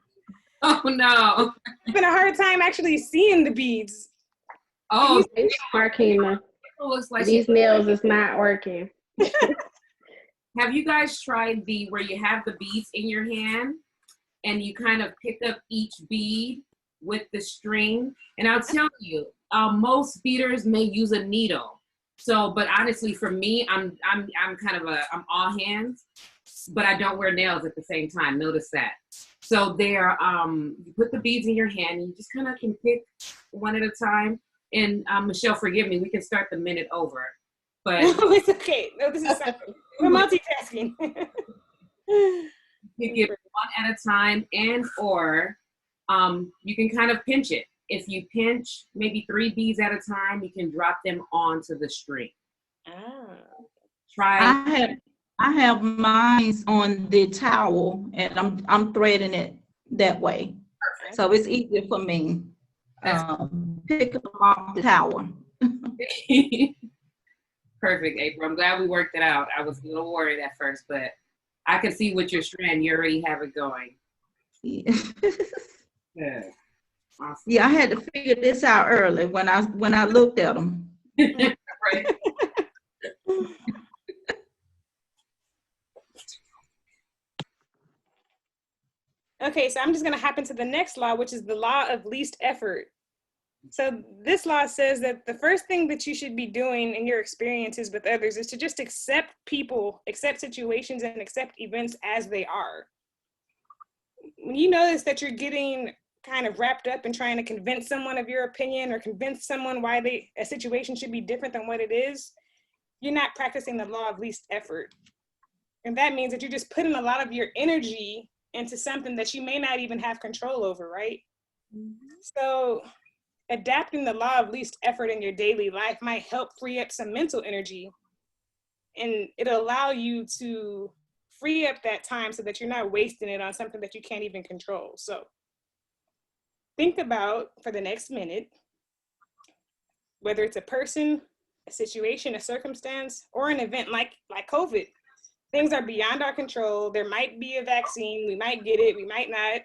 Oh no. It's been a hard time actually seeing the beads. Oh, Marquina, looks like these nails is not working. Have you guys tried where you have the beads in your hand and you kind of pick up each bead with the string? And I'll tell you, most beaders may use a needle. So, but honestly, for me, I'm kind of I'm all hands, but I don't wear nails at the same time. Notice that. So you put the beads in your hand, and you just kind of can pick one at a time. And Michelle, forgive me, we can start the minute over. But no, it's okay. No, this is we're multitasking. You get one at a time, or you can kind of pinch it. If you pinch maybe 3 beads at a time, you can drop them onto the string. Try. I have mine on the towel, and I'm threading it that way. Perfect. So it's easier for me. Pick them off the towel. Perfect, April. I'm glad we worked it out. I was a little worried at first, but I can see with your strand, you already have it going. Yeah. Good. Awesome. Yeah, I had to figure this out early when I looked at them. Right. Okay, so I'm just going to hop into the next law, which is the law of least effort. So this law says that the first thing that you should be doing in your experiences with others is to just accept people, accept situations, and accept events as they are. When you notice that you're getting kind of wrapped up in trying to convince someone of your opinion or convince someone why a situation should be different than what it is, you're not practicing the law of least effort. And that means that you're just putting a lot of your energy into something that you may not even have control over, right? So adapting the law of least effort in your daily life might help free up some mental energy, and it'll allow you to free up that time so that you're not wasting it on something that you can't even control. So think about, for the next minute, whether it's a person, a situation, a circumstance, or an event like COVID. Things are beyond our control. There might be a vaccine. We might get it. We might not.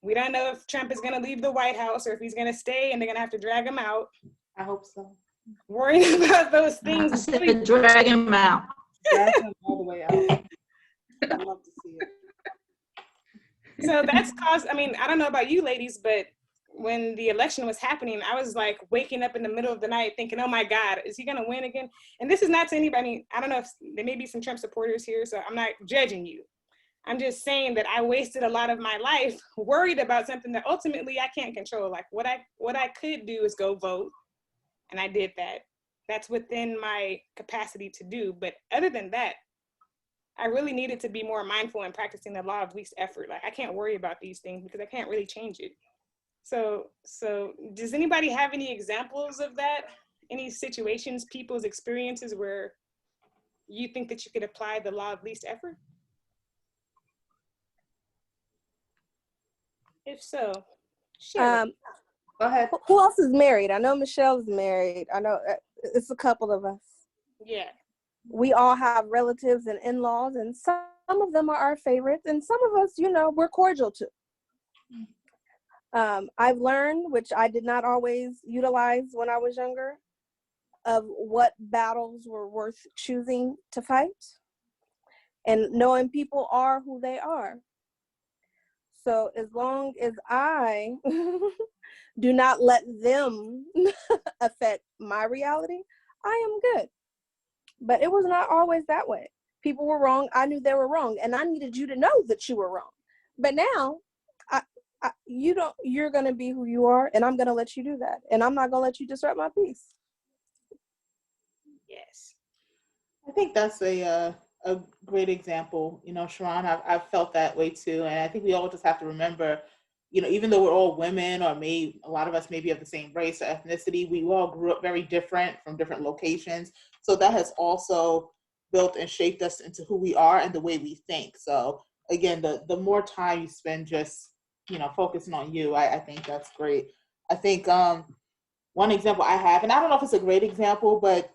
We don't know if Trump is going to leave the White House or if he's going to stay and they're going to have to drag him out. I hope so. Worrying about those things. I said drag him out. Drag him all the way out. I'd love to see it. So that's caused, I mean, I don't know about you ladies, but when the election was happening, I was like waking up in the middle of the night thinking, oh my God, is he going to win again? And this is not to anybody. I don't know if there may be some Trump supporters here, so I'm not judging you. I'm just saying that I wasted a lot of my life worried about something that ultimately I can't control. Like what I could do is go vote. And I did that. That's within my capacity to do. But other than that, I really needed to be more mindful in practicing the law of least effort. Like I can't worry about these things because I can't really change it. So does anybody have any examples of that? Any situations, people's experiences where you think that you could apply the law of least effort? If so, share. Go ahead. Who else is married? I know Michelle's married. I know it's a couple of us. Yeah. We all have relatives and in-laws, and some of them are our favorites, and some of us, we're cordial to. I've learned, which I did not always utilize when I was younger, of what battles were worth choosing to fight, and knowing people are who they are. So as long as I do not let them affect my reality, I am good. But it was not always that way. People were wrong. I knew they were wrong, and I needed you to know that you were wrong. But now, you're going to be who you are, and I'm going to let you do that. And I'm not going to let you disrupt my peace. Yes. I think that's a great example. Sharon, I've felt that way too. And I think we all just have to remember, even though we're all women, or a lot of us may be of the same race or ethnicity, we all grew up very different from different locations. So that has also built and shaped us into who we are and the way we think. So again, the more time you spend just, focusing on you, I think that's great. I think one example I have, and I don't know if it's a great example, but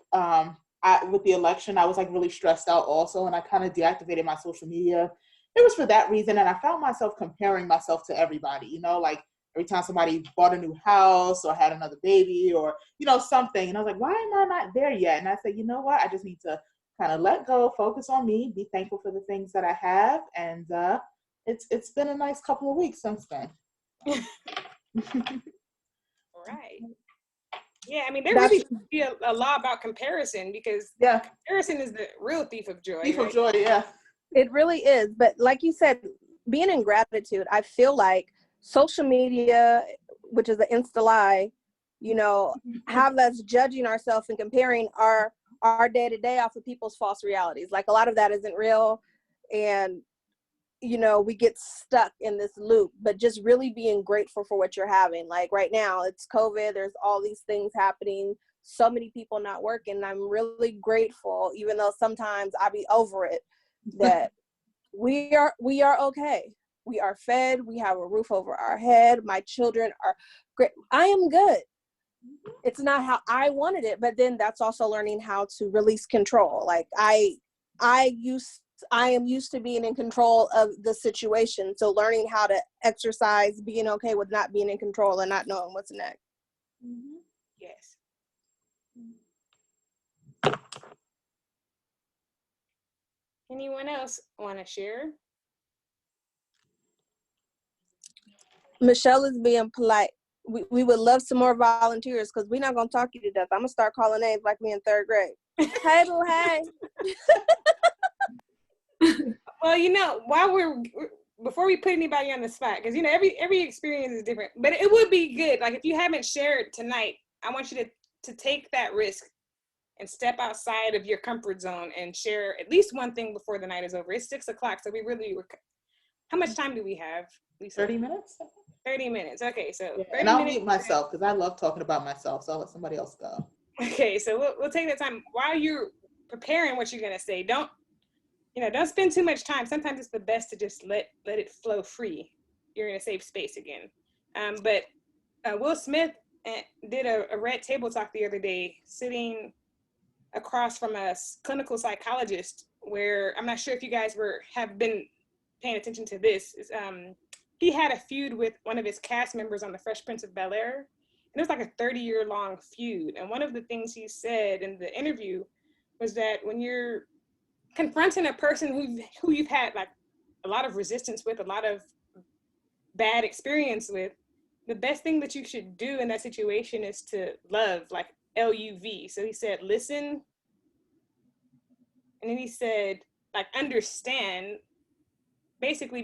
with the election, I was like really stressed out also, and I kind of deactivated my social media. It was for that reason, and I found myself comparing myself to everybody, like every time somebody bought a new house or had another baby or, something. And I was like, why am I not there yet? And I said, you know what? I just need to kind of let go, focus on me, be thankful for the things that I have. And it's been a nice couple of weeks since then. Right. Yeah, I mean, there really should be a law about comparison, because comparison is the real thief of joy. Thief of joy, yeah. It really is. But like you said, being in gratitude, I feel like social media, which is an insta lie, have us judging ourselves and comparing our day-to-day off of people's false realities. Like a lot of that isn't real. And we get stuck in this loop, but just really being grateful for what you're having. Like right now, it's COVID, there's all these things happening, so many people not working. And I'm really grateful, even though sometimes I be over it, that we are okay. We are fed, we have a roof over our head, my children are great. I am good. It's not how I wanted it, but then that's also learning how to release control. Like I am used to being in control of the situation. So learning how to exercise being okay with not being in control and not knowing what's next. Mm-hmm. Yes. Anyone else want to share? Michelle is being polite. We would love some more volunteers because we're not going to talk you to death. I'm going to start calling names like me in 3rd grade. Hey, boo, hey. Well, before we put anybody on the spot, because, every experience is different, but it would be good. Like, if you haven't shared tonight, I want you to take that risk and step outside of your comfort zone and share at least one thing before the night is over. It's 6 o'clock, so we really how much time do we have, Lisa? 30 minutes? 30 minutes. Okay, so 30 and I'll minutes. mute myself because I love talking about myself, so I'll let somebody else go. Okay, so we'll take that time while you're preparing what you're gonna say. Don't spend too much time. Sometimes it's the best to just let it flow free. You're in a safe space again. But Will Smith did a red table talk the other day, sitting across from a clinical psychologist, where I'm not sure if you guys have been paying attention to this. He had a feud with one of his cast members on The Fresh Prince of Bel-Air, and it was like a 30-year-long feud. And one of the things he said in the interview was that when you're confronting a person who you've had like a lot of resistance with, a lot of bad experience with, the best thing that you should do in that situation is to love, like LUV. So he said, listen. And then he said, like, understand. Basically,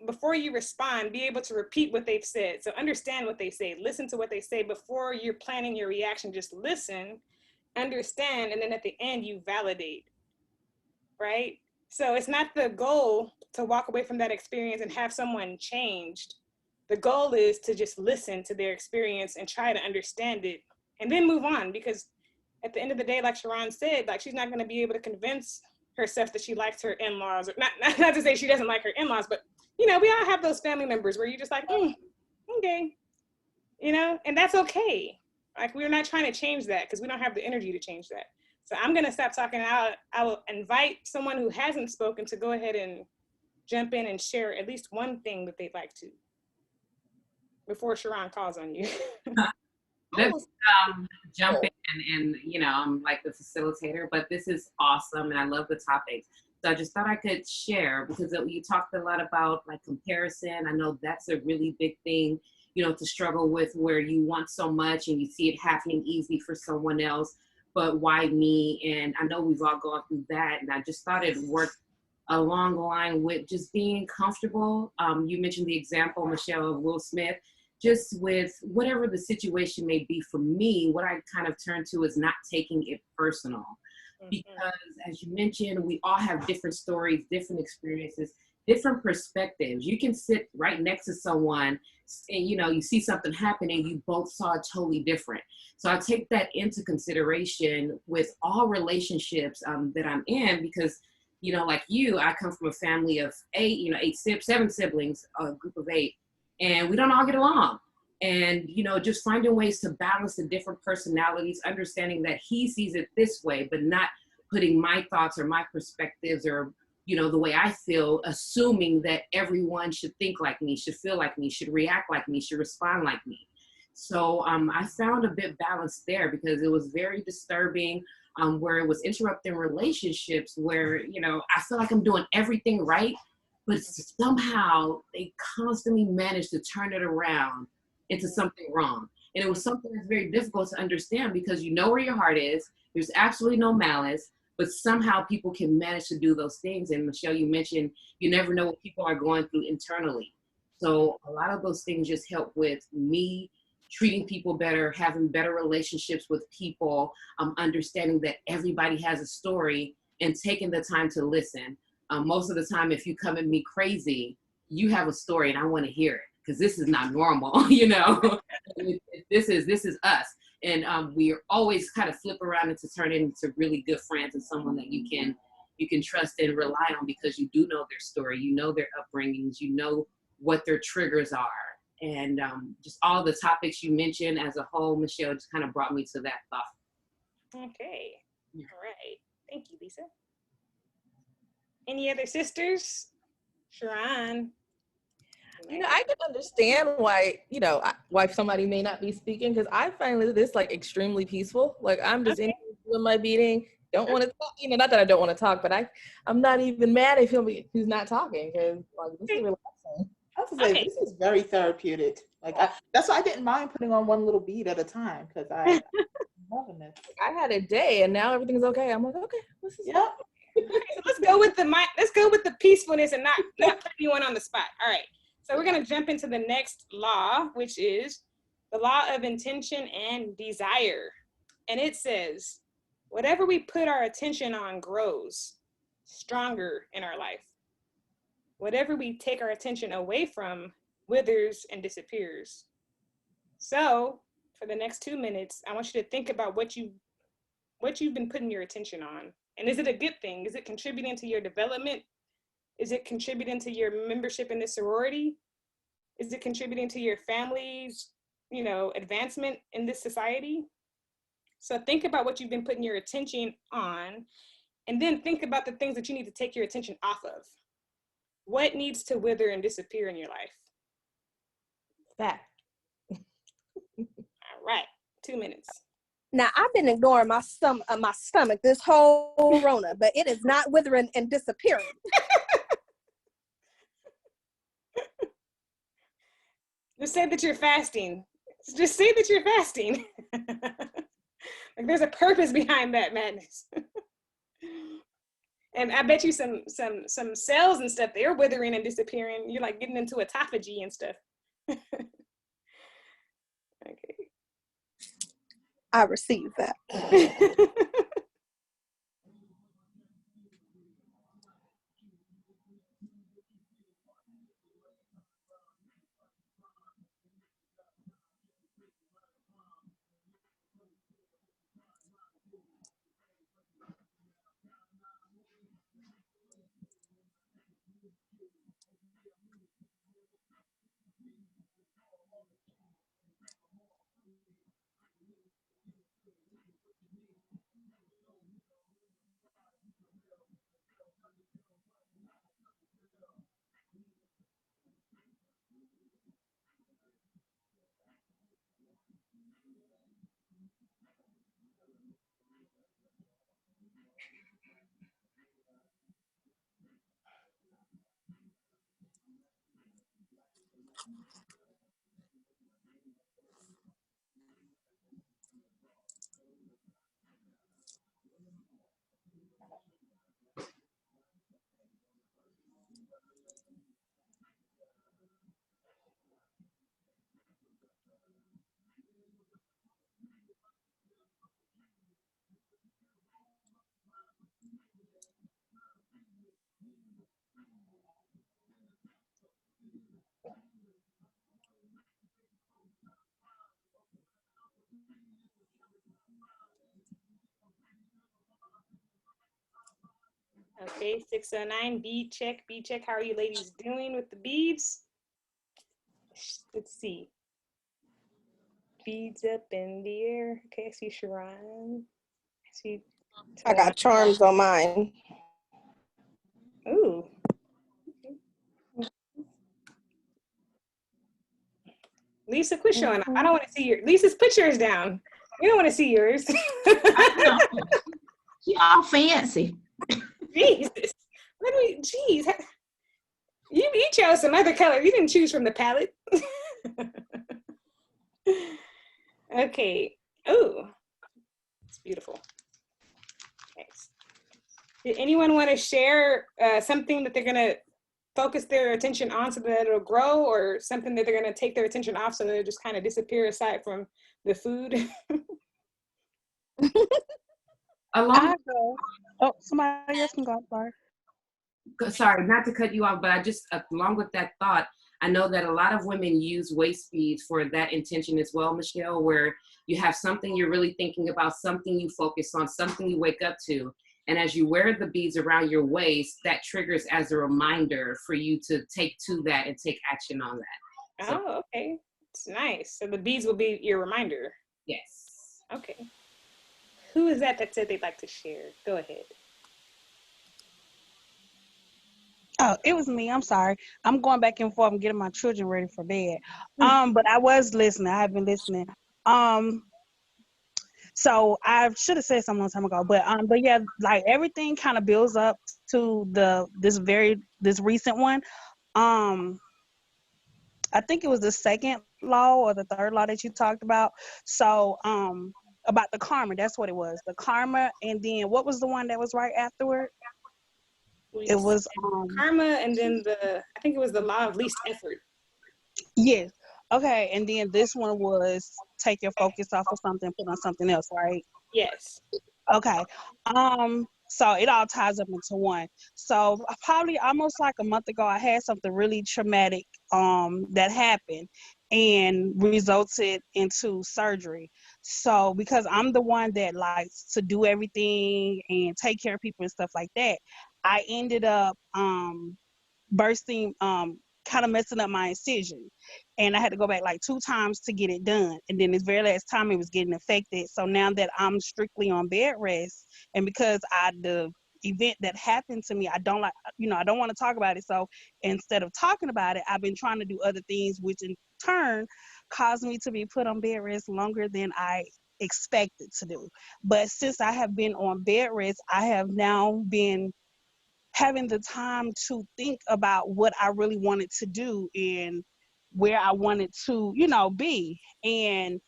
before you respond, be able to repeat what they've said. So understand what they say, listen to what they say before you're planning your reaction. Just listen, understand, and then at the end you validate, right? So it's not the goal to walk away from that experience and have someone changed. The goal is to just listen to their experience and try to understand it and then move on, because at the end of the day, like Sharon said, like, she's not going to be able to convince herself that she likes her in-laws, or not to say she doesn't like her in-laws, but we all have those family members where you're just like, okay, and that's okay. Like, we're not trying to change that because we don't have the energy to change that. So I'm going to stop talking. I will invite someone who hasn't spoken to go ahead and jump in and share at least one thing that they'd like to before Sharon calls on you. Let's jump in, and I'm like the facilitator, but this is awesome and I love the topics. So I just thought I could share, because you talked a lot about like comparison. I know that's a really big thing, to struggle with, where you want so much and you see it happening easy for someone else, but why me? And I know we've all gone through that, and I just thought it worked along the line with just being comfortable. You mentioned the example, Michelle, of Will Smith. Just with whatever the situation may be, for me, what I kind of turn to is not taking it personal. Because as you mentioned, we all have different stories, different experiences, different perspectives. You can sit right next to someone and, you see something happening, you both saw it totally different. So I take that into consideration with all relationships that I'm in, because, like you, I come from a family of 7 siblings, a group of 8. And we don't all get along. And, just finding ways to balance the different personalities, understanding that he sees it this way, but not putting my thoughts or my perspectives or, the way I feel, assuming that everyone should think like me, should feel like me, should react like me, should respond like me. So I found a bit balanced there, because it was very disturbing, where it was interrupting relationships where, I feel like I'm doing everything right, but somehow they constantly managed to turn it around into something wrong. And it was something that's very difficult to understand, because you know where your heart is, there's absolutely no malice, but somehow people can manage to do those things. And Michelle, you mentioned you never know what people are going through internally. So a lot of those things just help with me treating people better, having better relationships with people, understanding that everybody has a story, and taking the time to listen. Most of the time, if you come at me crazy, you have a story and I want to hear it, because this is not normal, This is us. And we always kind of flip around into turning into really good friends and someone that you can trust and rely on, because you do know their story, you know their upbringings, you know what their triggers are. And just all the topics you mentioned as a whole, Michelle, just kind of brought me to that thought. Okay. All right. Thank you, Lisa. Any other sisters? Sharon? I can understand why, why somebody may not be speaking, because I find this like extremely peaceful. Like, I'm just in doing my beating, don't want to talk, not that I don't want to talk, but I'm not even mad if he's not talking, because like, this is relaxing. I was say, this is very therapeutic. Like, that's why I didn't mind putting on one little bead at a time, because I'm loving this. I had a day and now everything's okay. I'm like, okay, this is Yep. So let's go with the peacefulness and not put anyone on the spot. All right. So we're gonna jump into the next law, which is the law of intention and desire. And it says, whatever we put our attention on grows stronger in our life. Whatever we take our attention away from withers and disappears. So for the next 2 minutes, I want you to think about what you've been putting your attention on. And is it a good thing? Is it contributing to your development? Is it contributing to your membership in the sorority? Is it contributing to your family's, advancement in this society? So think about what you've been putting your attention on, and then think about the things that you need to take your attention off of. What needs to wither and disappear in your life? that. All right, 2 minutes. Now, I've been ignoring my stomach this whole Rona, but it is not withering and disappearing. Just say that you're fasting. Just say that you're fasting. Like, there's a purpose behind that madness. And I bet you some cells and stuff, they're withering and disappearing. You're like getting into autophagy and stuff. Okay. I receive that. Okay, 609, bead check. How are you ladies doing with the beads? Let's see. Beads up in the air. Okay, I see Sharon. I got charms on mine. Ooh. Lisa, quit showing up. I don't want to see your Lisa's, put yours down. We don't want to see yours. She all fancy. Jesus. Jeez. You chose some other color. You didn't choose from the palette. Okay. Oh, it's beautiful. Thanks. Did anyone want to share something that they're going to focus their attention on so that it'll grow, or something that they're going to take their attention off so that it'll just kind of disappear aside from the food? Oh, somebody else can go. Sorry, not to cut you off, but I just, along with that thought, I know that a lot of women use waist beads for that intention as well, Michelle, where you have something you're really thinking about, something you focus on, something you wake up to. And as you wear the beads around your waist, that triggers as a reminder for you to take to that and take action on that. So, oh, okay. It's nice. So the beads will be your reminder. Yes. Okay. Who is that said they'd like to share? Go ahead. Oh, it was me. I'm sorry. I'm going back and forth and getting my children ready for bed. But I was listening. I have been listening. So I should have said something a long time ago. But yeah, like everything kind of builds up to this recent one. I think it was the second law or the third law that you talked about. So about the karma, that's what it was. The karma, and then what was the one that was right afterward? It was karma, and then I think it was the law of least effort. Yes. Okay, and then this one was take your focus off of something, put on something else, right? Yes. Okay. So it all ties up into one. So probably almost like a month ago, I had something really traumatic that happened and resulted into surgery. So because I'm the one that likes to do everything and take care of people and stuff like that, I ended up bursting, kind of messing up my incision, and I had to go back like 2 times to get it done. And then this very last time it was getting affected. So now that I'm strictly on bed rest, and because the event that happened to me, I don't like, I don't want to talk about it. So instead of talking about it, I've been trying to do other things, which in turn caused me to be put on bed rest longer than I expected to do. But since I have been on bed rest, I have now been having the time to think about what I really wanted to do and where I wanted to, be. And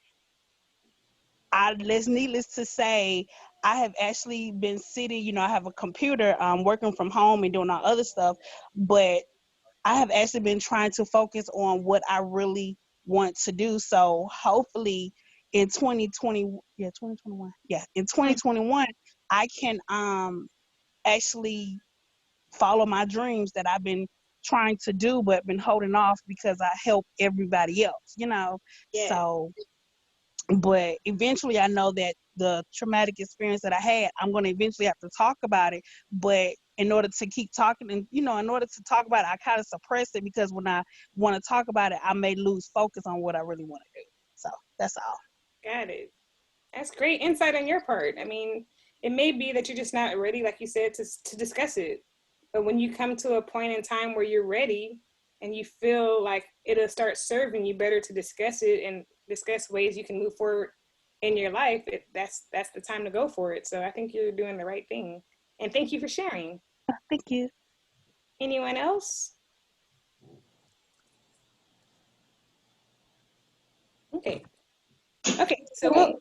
needless to say, I have actually been sitting, I have a computer, working from home and doing all other stuff, but I have actually been trying to focus on what I really want to do. So hopefully in 2021, I can actually follow my dreams that I've been trying to do but been holding off because I help everybody else. Yeah. So, but eventually I know that the traumatic experience that I had, I'm going to eventually have to talk about it. But in order to keep talking and, in order to talk about it, I kind of suppress it because when I want to talk about it, I may lose focus on what I really want to do. So that's all. Got it. That's great insight on your part. I mean, it may be that you're just not ready, like you said, to discuss it. But when you come to a point in time where you're ready and you feel like it'll start serving you better to discuss it and discuss ways you can move forward in your life, that's the time to go for it. So I think you're doing the right thing. And thank you for sharing. Thank you. Anyone else? Okay. So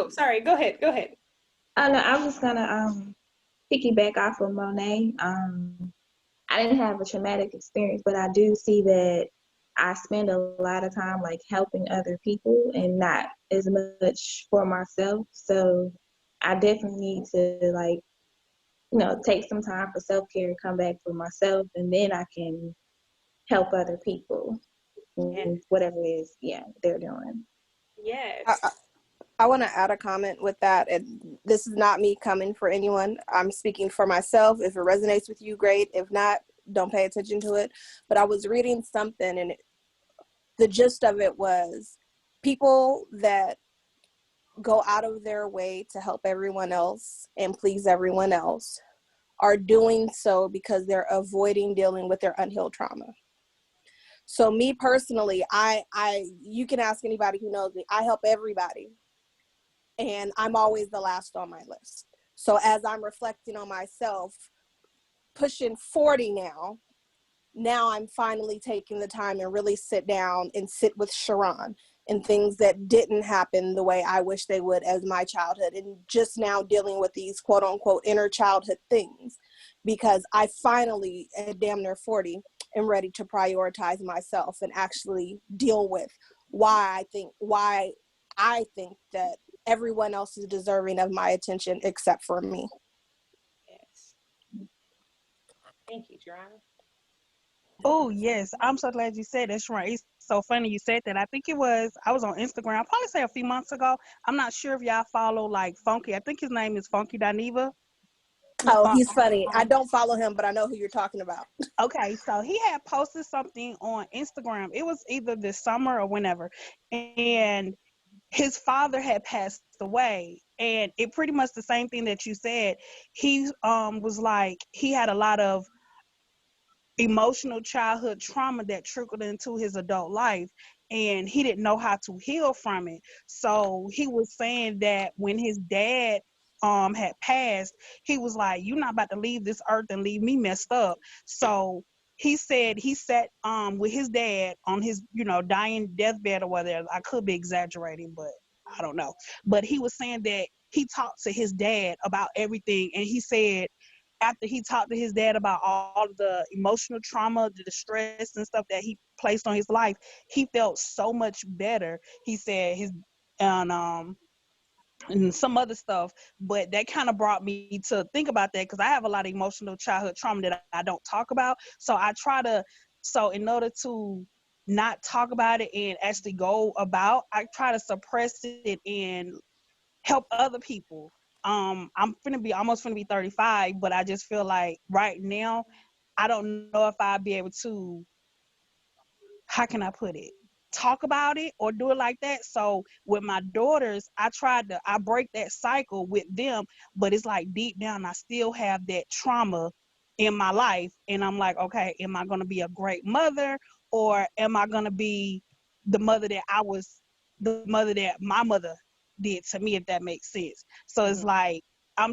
sorry. Go ahead. No, I was just gonna piggyback off of Monet. I didn't have a traumatic experience, but I do see that I spend a lot of time like helping other people and not as much for myself. So I definitely need to take some time for self-care, come back for myself, and then I can help other people in whatever it is, they're doing. Yes. I want to add a comment with that. And this is not me coming for anyone. I'm speaking for myself. If it resonates with you, great. If not, don't pay attention to it. But I was reading something, and the gist of it was people that go out of their way to help everyone else and please everyone else are doing so because they're avoiding dealing with their unhealed trauma. So me personally, you can ask anybody who knows me, I help everybody. And I'm always the last on my list. So as I'm reflecting on myself, pushing 40 now I'm finally taking the time and really sit down and sit with Sharon and things that didn't happen the way I wish they would as my childhood, and just now dealing with these quote unquote inner childhood things, because I finally at damn near 40 am ready to prioritize myself and actually deal with why I think that everyone else is deserving of my attention except for me. Yes. Thank you, Sharon. Oh, yes. I'm so glad you said that, Sharon. It's so funny you said that. I was on Instagram, I'll probably say a few months ago. I'm not sure if y'all follow like Funky. I think his name is Funky Dineva. Oh, he's funny. I don't follow him, but I know who you're talking about. Okay, so he had posted something on Instagram. It was either this summer or whenever. And his father had passed away. And it pretty much the same thing that you said. He was like, he had a lot of emotional childhood trauma that trickled into his adult life, and he didn't know how to heal from it. So he was saying that when his dad had passed, he was like, you're not about to leave this earth and leave me messed up. So he said he sat with his dad on his, dying deathbed or whatever. I could be exaggerating, but I don't know. But he was saying that he talked to his dad about everything, and he said after he talked to his dad about all of the emotional trauma, the distress and stuff that he placed on his life, he felt so much better. He said and some other stuff, but that kind of brought me to think about that, because I have a lot of emotional childhood trauma that I don't talk about. So in order to not talk about it and actually go about, I try to suppress it and help other people. I'm almost finna be 35, but I just feel like right now, I don't know if I'll be able to, how can I put it, talk about it or do it like that. So with my daughters, I break that cycle with them, but it's like deep down, I still have that trauma in my life. And I'm like, okay, am I going to be a great mother, or am I going to be the mother that my mother did to me, if that makes sense. So it's like, I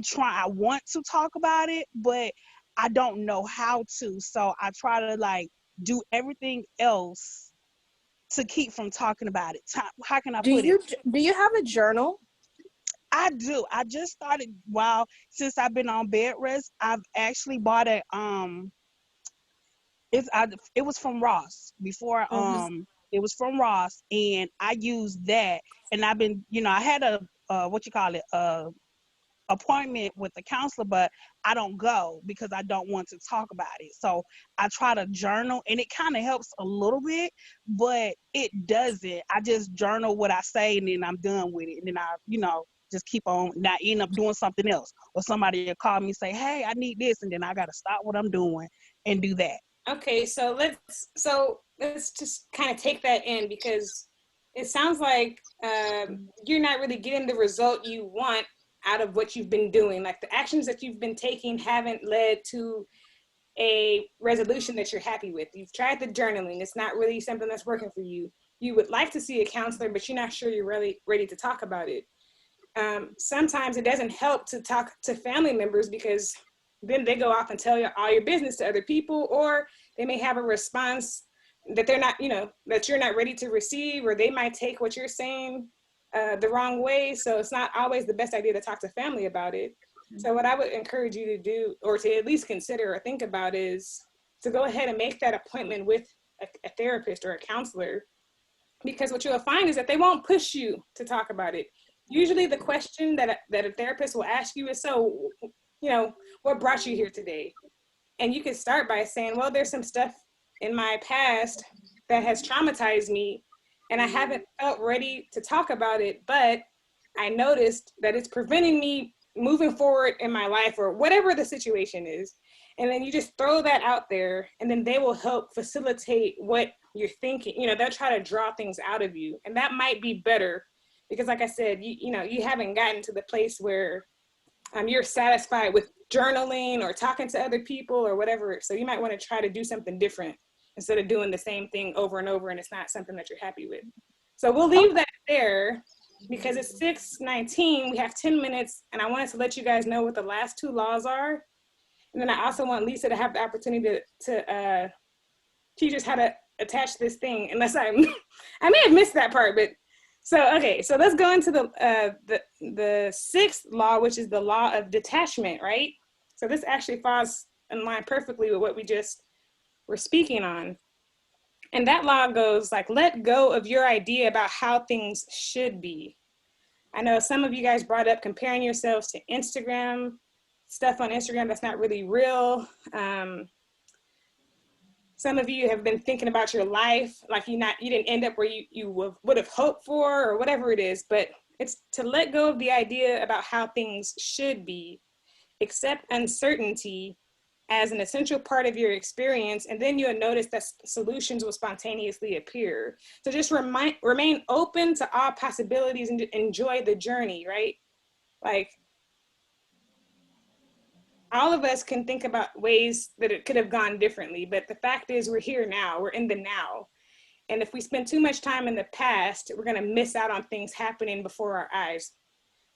want to talk about it, but I don't know how to. So I try to like do everything else to keep from talking about it. How can I put it? Do you have a journal? I do. I just started, since I've been on bed rest, I've actually bought it was from Ross before. It was from Ross, and I used that, and I've been, I had a appointment with the counselor, but I don't go because I don't want to talk about it. So I try to journal, and it kind of helps a little bit, but it doesn't. I just journal what I say, and then I'm done with it, and then I, just keep on, and I end up doing something else, or somebody will call me and say, hey, I need this, and then I got to stop what I'm doing and do that. Okay, so let's just kind of take that in, because it sounds like you're not really getting the result you want out of what you've been doing. Like the actions that you've been taking haven't led to a resolution that you're happy with. You've tried the journaling. It's not really something that's working for you. You would like to see a counselor, but you're not sure you're really ready to talk about it. Sometimes it doesn't help to talk to family members, because then they go off and tell you all your business to other people, or they may have a response that they're not, that you're not ready to receive, or they might take what you're saying the wrong way. So it's not always the best idea to talk to family about it. So what I would encourage you to do, or to at least consider or think about, is to go ahead and make that appointment with a therapist or a counselor, because what you'll find is that they won't push you to talk about it. Usually the question that a therapist will ask you is, so, what brought you here today? And you can start by saying, well, there's some stuff in my past that has traumatized me, and I haven't felt ready to talk about it, but I noticed that it's preventing me moving forward in my life, or whatever the situation is. And then you just throw that out there, and then they will help facilitate what you're thinking. They'll try to draw things out of you, and that might be better, because like I said, you haven't gotten to the place where you're satisfied with journaling or talking to other people or whatever. So you might want to try to do something different instead of doing the same thing over and over, and it's not something that you're happy with. So we'll leave that there, because it's 6:19. We have 10 minutes, and I wanted to let you guys know what the last two laws are. And then I also want Lisa to have the opportunity to teach us how to attach this thing, unless I may have missed that part, but okay, so let's go into the sixth law, which is the law of detachment, right? So this actually falls in line perfectly with what we just were speaking on. And that law goes like, let go of your idea about how things should be. I know some of you guys brought up comparing yourselves to Instagram, stuff on Instagram that's not really real. Some of you have been thinking about your life like you didn't end up where you would have hoped for, or whatever it is. But it's to let go of the idea about how things should be, accept uncertainty as an essential part of your experience, and then you'll notice that solutions will spontaneously appear. So just remain open to all possibilities and enjoy the journey, right? Like, all of us can think about ways that it could have gone differently, but the fact is we're here now, we're in the now. And if we spend too much time in the past, we're gonna miss out on things happening before our eyes.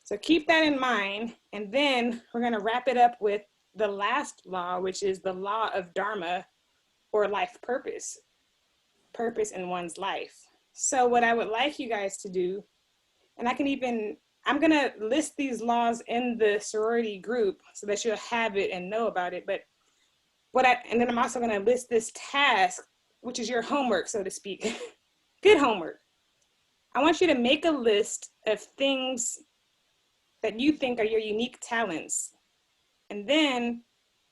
So keep that in mind. And then we're gonna wrap it up with the last law, which is the law of Dharma, or life purpose in one's life. So what I would like you guys to do, and I'm gonna list these laws in the sorority group so that you'll have it and know about it. But and then I'm also gonna list this task, which is your homework, so to speak. Good homework. I want you to make a list of things that you think are your unique talents. And then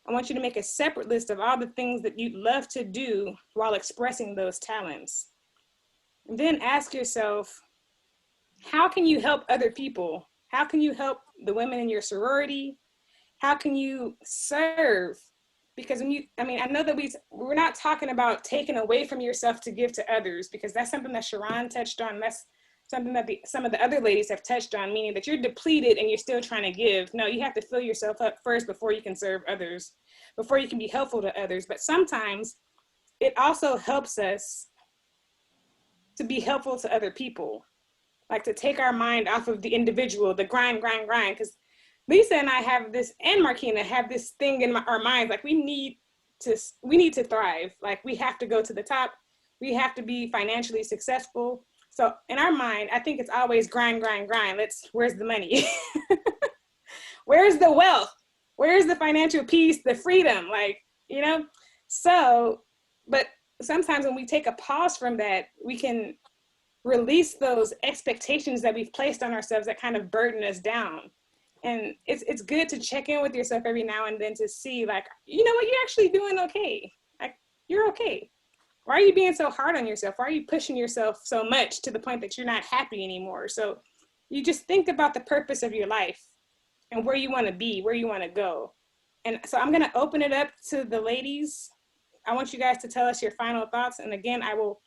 I want you to make a separate list of all the things that you'd love to do while expressing those talents. And then ask yourself, how can you help other people? How can you help the women in your sorority? How can you serve? Because I know that we're not talking about taking away from yourself to give to others, because that's something that Sharon touched on. That's something that some of the other ladies have touched on, meaning that you're depleted and you're still trying to give. No, you have to fill yourself up first before you can serve others, before you can be helpful to others. But sometimes it also helps us to be helpful to other people, like to take our mind off of the individual, the grind, because Lisa and I have this, and Marquina have this thing in our minds, like we need to thrive. Like we have to go to the top. We have to be financially successful. So in our mind, I think it's always grind. Where's the money? Where's the wealth? Where's the financial peace, the freedom? So, but sometimes when we take a pause from that, we can release those expectations that we've placed on ourselves that kind of burden us down. And it's good to check in with yourself every now and then to see, like, you know what, you're actually doing okay. Like, you're okay. Why are you being so hard on yourself? Why are you pushing yourself so much to the point that you're not happy anymore? So you just think about the purpose of your life and where you want to be, where you want to go. And so I'm going to open it up to the ladies. I want you guys to tell us your final thoughts. And again, I will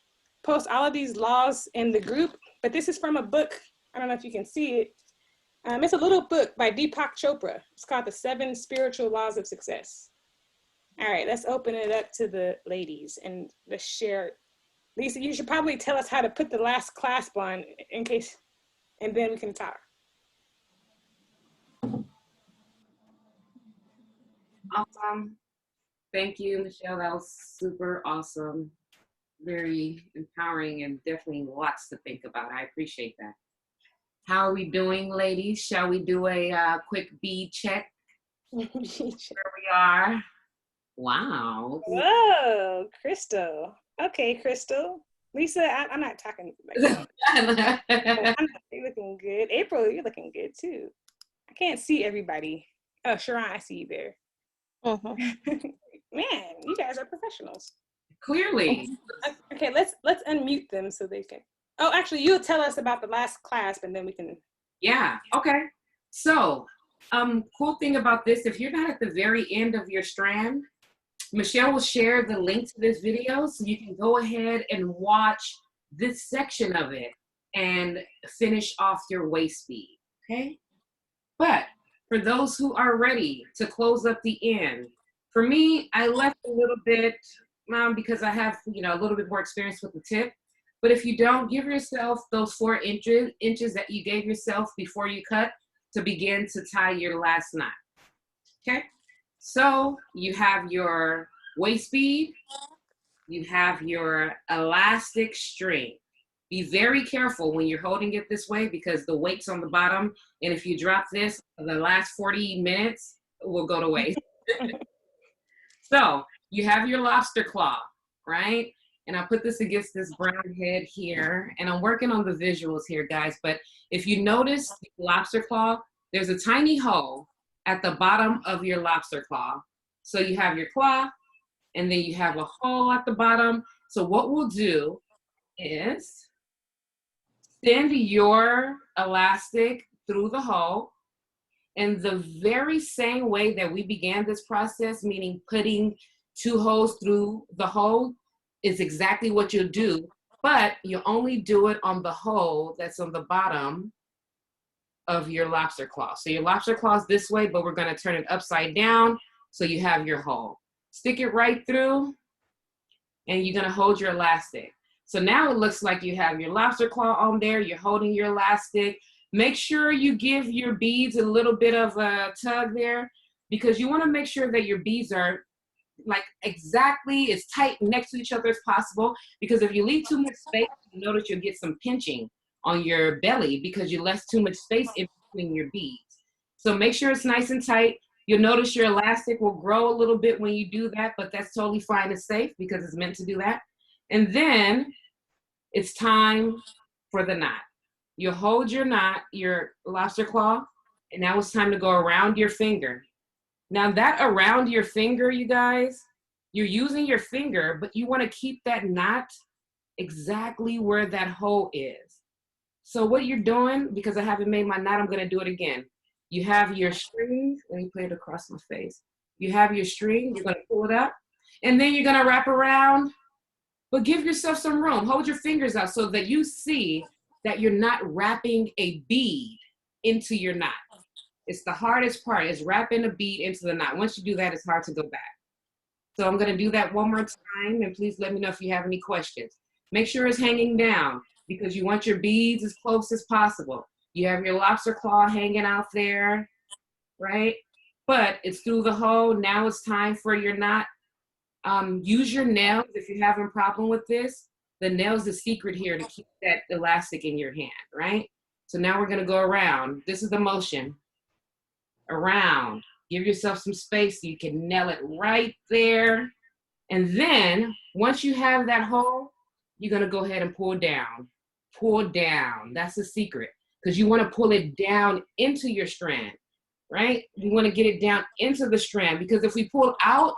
post all of these laws in the group, but this is from a book. I don't know if you can see it. It's a little book by Deepak Chopra. It's called The 7 Spiritual Laws of Success. All right, let's open it up to the ladies and let's share. Lisa, you should probably tell us how to put the last clasp on in case, and then we can talk. Awesome. Thank you, Michelle. That was super awesome. Very empowering and definitely lots to think about. I appreciate that. How are we doing, ladies? Shall we do a quick bead check? Where we are. Wow. Whoa, Crystal. Okay, Crystal. Lisa, I'm not talking like that. You're looking good. April, you're looking good too. I can't see everybody. Oh, Sharon, I see you there. Man, you guys are professionals. Clearly. Okay, let's unmute them so they can. Oh, actually, you'll tell us about the last clasp and then we can. Yeah, okay. So, cool thing about this, if you're not at the very end of your strand, Michelle will share the link to this video so you can go ahead and watch this section of it and finish off your waist bead, okay? But for those who are ready to close up the end, for me, I left a little bit because I have, a little bit more experience with the tip. But if you don't, give yourself those 4 inches that you gave yourself before you cut to begin to tie your last knot, okay? So you have your waist bead, you have your elastic string. Be very careful when you're holding it this way because the weight's on the bottom, and if you drop this, the last 40 minutes will go to waste. So you have your lobster claw, right? And I'll put this against this brown head here, and I'm working on the visuals here, guys, but if you notice the lobster claw, there's a tiny hole at the bottom of your lobster claw. So you have your claw, and then you have a hole at the bottom. So what we'll do is send your elastic through the hole in the very same way that we began this process, meaning putting 2 holes through the hole is exactly what you'll do, but you only do it on the hole that's on the bottom of your lobster claw. So your lobster claw is this way, but we're gonna turn it upside down so you have your hole. Stick it right through, and you're gonna hold your elastic. So now it looks like you have your lobster claw on there, you're holding your elastic. Make sure you give your beads a little bit of a tug there because you wanna make sure that your beads are like exactly as tight next to each other as possible, because if you leave too much space, you notice you'll get some pinching on your belly because you left too much space in between your beads. So make sure it's nice and tight. You'll notice your elastic will grow a little bit when you do that, but that's totally fine and safe because it's meant to do that. And then it's time for the knot. You hold your knot, your lobster claw, and now it's time to go around your finger. Now that around your finger, you guys, you're using your finger, but you want to keep that knot exactly where that hole is. So what you're doing, because I haven't made my knot, I'm going to do it again. You have your string. Let me play it across my face. You have your string. You're going to pull it up. And then you're going to wrap around. But give yourself some room. Hold your fingers out so that you see that you're not wrapping a bead into your knot. It's the hardest part, is wrapping a bead into the knot. Once you do that, it's hard to go back. So I'm going to do that one more time, and please let me know if you have any questions. Make sure it's hanging down because you want your beads as close as possible. You have your lobster claw hanging out there, right? But it's through the hole. Now it's time for your knot. Use your nails if you're having a problem with this. The nail's the secret here to keep that elastic in your hand, right? So now we're going to go around. This is the motion. Around. Give yourself some space so you can nail it right there. And then once you have that hole, you're going to go ahead and pull down. Pull down. That's the secret, because you want to pull it down into your strand, right? You want to get it down into the strand, because if we pull out,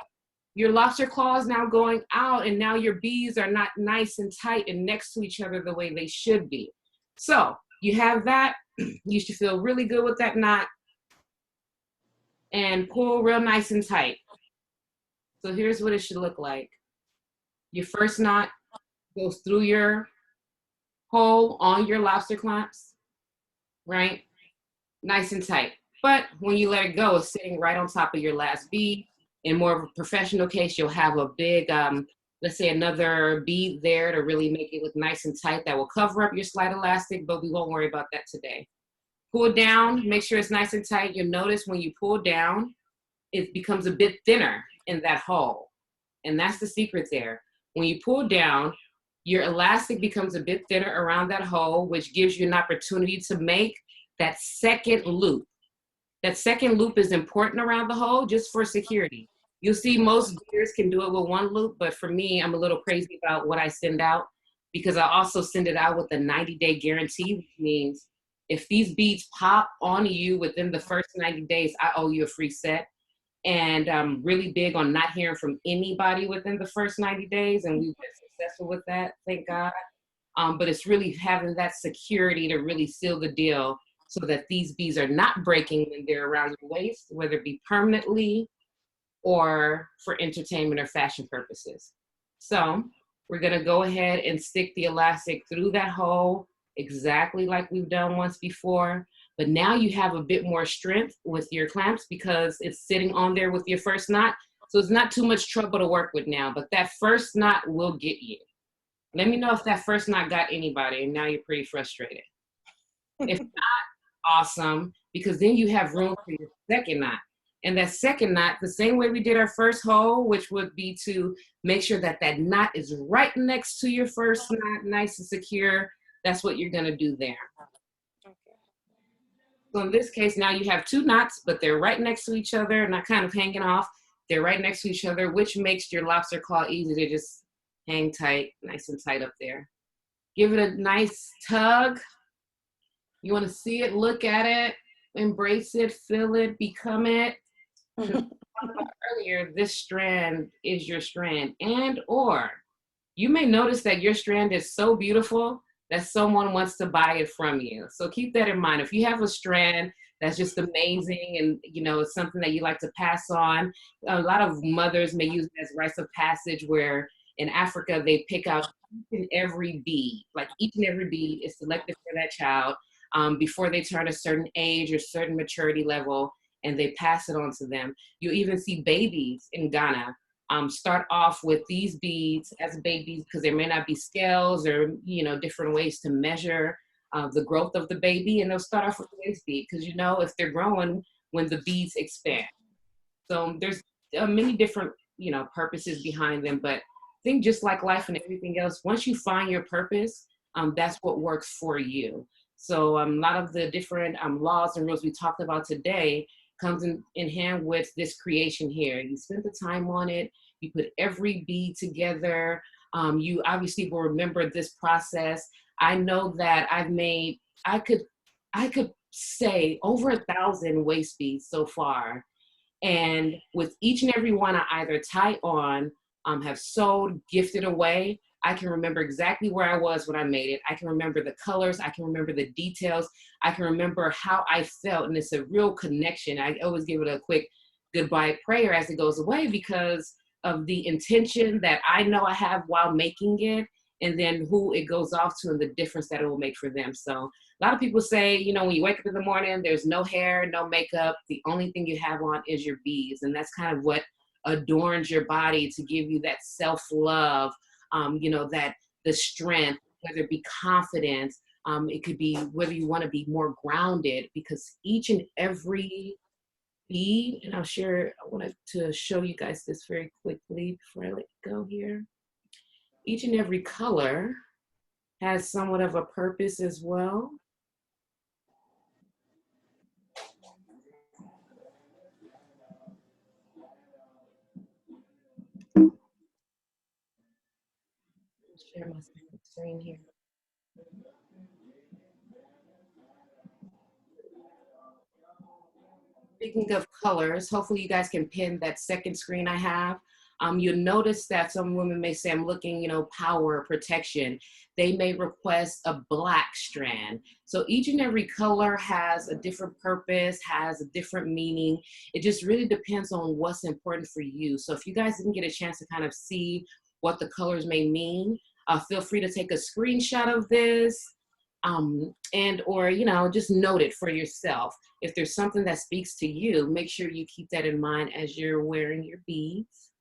your lobster claw is now going out, and now your beads are not nice and tight and next to each other the way they should be. So you have that. You should feel really good with that knot. And pull real nice and tight. So here's what it should look like. Your first knot goes through your hole on your lobster clamps, right? Nice and tight. But when you let it go, it's sitting right on top of your last bead. In more of a professional case, you'll have a big, let's say another bead there to really make it look nice and tight that will cover up your slight elastic, but we won't worry about that today. Pull down, make sure it's nice and tight. You'll notice when you pull down, it becomes a bit thinner in that hole. And that's the secret there. When you pull down, your elastic becomes a bit thinner around that hole, which gives you an opportunity to make that second loop. That second loop is important around the hole just for security. You'll see most beaders can do it with one loop, but for me, I'm a little crazy about what I send out, because I also send it out with a 90-day guarantee, which means if these beads pop on you within the first 90 days, I owe you a free set. And I'm really big on not hearing from anybody within the first 90 days. And we've been successful with that, thank God. But it's really having that security to really seal the deal so that these beads are not breaking when they're around your waist, whether it be permanently or for entertainment or fashion purposes. So we're gonna go ahead and stick the elastic through that hole exactly like we've done once before, but now you have a bit more strength with your clamps because it's sitting on there with your first knot. So it's not too much trouble to work with now, but that first knot will get you. Let me know if that first knot got anybody and now you're pretty frustrated. If not, awesome, because then you have room for your second knot. And that second knot, the same way we did our first hole, which would be to make sure that that knot is right next to your first knot, nice and secure. That's what you're gonna do there. Okay. So in this case, now you have two knots, but they're right next to each other, not kind of hanging off. They're right next to each other, which makes your lobster claw easy to just hang tight, nice and tight up there. Give it a nice tug. You wanna see it, look at it, embrace it, feel it, become it. Earlier, this strand is your strand, and or you may notice that your strand is so beautiful that someone wants to buy it from you. So keep that in mind. If you have a strand that's just amazing and you know it's something that you like to pass on, a lot of mothers may use it as rites of passage, where in Africa they pick out each and every bead, like each and every bead is selected for that child before they turn a certain age or certain maturity level, and they pass it on to them. You even see babies in Ghana start off with these beads as babies because there may not be scales or different ways to measure the growth of the baby, and they'll start off with the waist bead because if they're growing when the beads expand. So there's many different you know, purposes behind them. But I think just like life and everything else, once you find your purpose, that's what works for you. So a lot of the different laws and rules we talked about today comes in hand with this creation here. You spend the time on it, you put every bead together, you obviously will remember this process. I know that I could say over 1,000 waist beads so far. And with each and every one I either tie on, have sewed, gifted away, I can remember exactly where I was when I made it. I can remember the colors. I can remember the details. I can remember how I felt. And it's a real connection. I always give it a quick goodbye prayer as it goes away because of the intention that I know I have while making it, and then who it goes off to and the difference that it will make for them. So a lot of people say, you know, when you wake up in the morning, there's no hair, no makeup. The only thing you have on is your beads. And that's kind of what adorns your body to give you that self-love, you know, that the strength, whether it be confidence, it could be whether you want to be more grounded, because each and every bead, and I wanted to show you guys this very quickly before I let you go here. Each and every color has somewhat of a purpose as well. Share my screen here. Speaking of colors, hopefully you guys can pin that second screen I have. You'll notice that some women may say, I'm looking, you know, power, protection. They may request a black strand. So each and every color has a different purpose, has a different meaning. It just really depends on what's important for you. So if you guys didn't get a chance to kind of see what the colors may mean, feel free to take a screenshot of this. And or, you know, just note it for yourself. If there's something that speaks to you, make sure you keep that in mind as you're wearing your beads.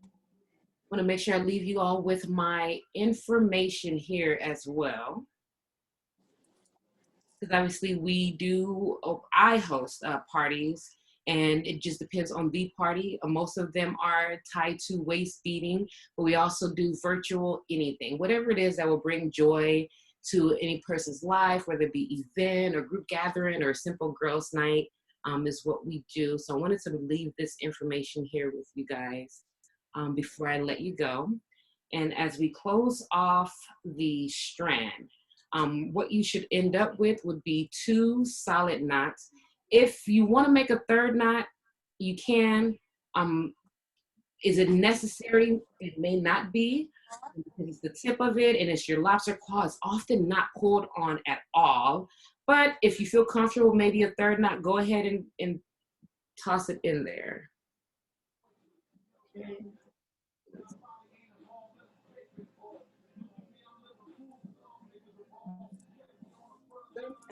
I want to make sure I leave you all with my information here as well. Because obviously I host parties, and it just depends on the party. Most of them are tied to waist beading, but we also do virtual anything, whatever it is that will bring joy to any person's life, whether it be event or group gathering or simple girls night, is what we do. So I wanted to leave this information here with you guys before I let you go. And as we close off the strand, what you should end up with would be 2 solid knots. If you want to make a third knot, you can. Is it necessary? It may not be, because it's the tip of it and it's your lobster claw. It's often not pulled on at all. But if you feel comfortable, maybe a third knot, go ahead and toss it in there. Okay.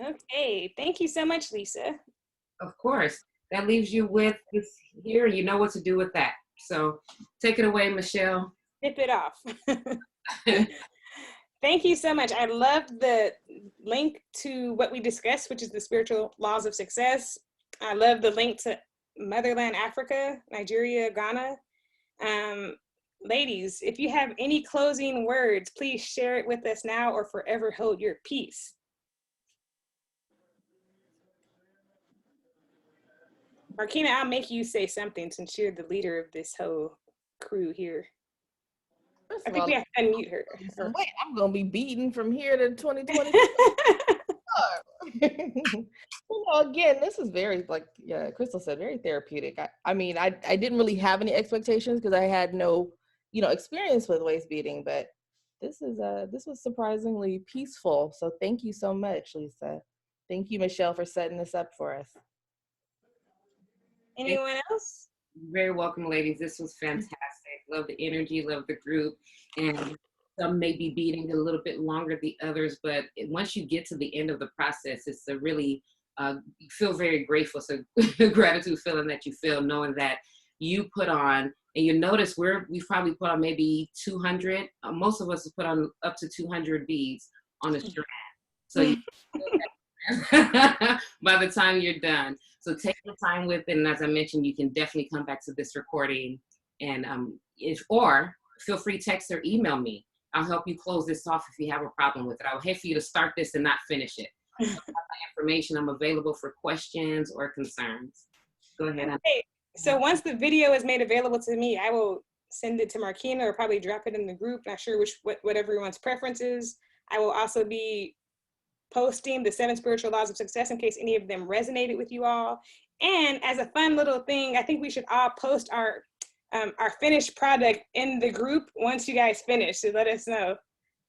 Okay, thank you so much, Lisa. Of course. That leaves you with this here. You know what to do with that. So take it away, Michelle. Nip it off. Thank you so much. I loved the link to what we discussed, which is the spiritual laws of success. I love the link to Motherland Africa, Nigeria, Ghana. Ladies, if you have any closing words, please share it with us now or forever hold your peace. Markina, I'll make you say something since you're the leader of this whole crew here. I think we have to unmute her. Wait, I'm going to be beaten from here to 2020. You know, again, this is very, like, yeah, Crystal said, very therapeutic. I mean, I didn't really have any expectations because I had no, you know, experience with waist beading, but this was surprisingly peaceful. So thank you so much, Lisa. Thank you, Michelle, for setting this up for us. Anyone else? You're very welcome, ladies. This was fantastic. Love the energy, love the group. And some may be beating a little bit longer than the others, but once you get to the end of the process, it's a really, you feel very grateful. So gratitude feeling that you feel, knowing that you put on, and you notice we've probably put on maybe 200, most of us have put on up to 200 beads on a strand. So you by the time you're done. So take your time with it. And as I mentioned, you can definitely come back to this recording And or feel free to text or email me. I'll help you close this off if you have a problem with it. I'll hate for you to start this and not finish it. So I have my information. I'm available for questions or concerns. Go ahead. Okay. So once the video is made available to me, I will send it to Marquina or probably drop it in the group. Not sure what everyone's preference is. I will also be posting the 7 spiritual laws of success in case any of them resonated with you all. And as a fun little thing, I think we should all post our finished product in the group once you guys finish. So let us know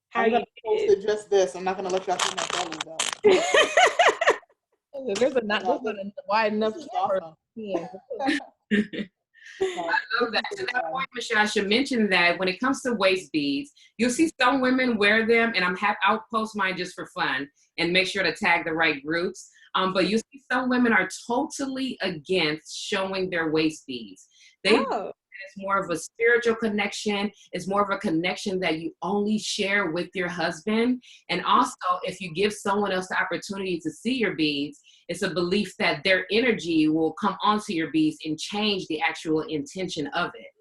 how I'm you gonna post did. it just this. I'm not gonna let y'all see my belly though. There's not a wide enough camera. Awesome. Yeah. I love that. To that point, Michelle, I should mention that when it comes to waist beads, you'll see some women wear them, and I'll post mine just for fun and make sure to tag the right groups. But you see some women are totally against showing their waist beads. It's more of a spiritual connection. It's more of a connection that you only share with your husband. And also, if you give someone else the opportunity to see your beads, it's a belief that their energy will come onto your beads and change the actual intention of it.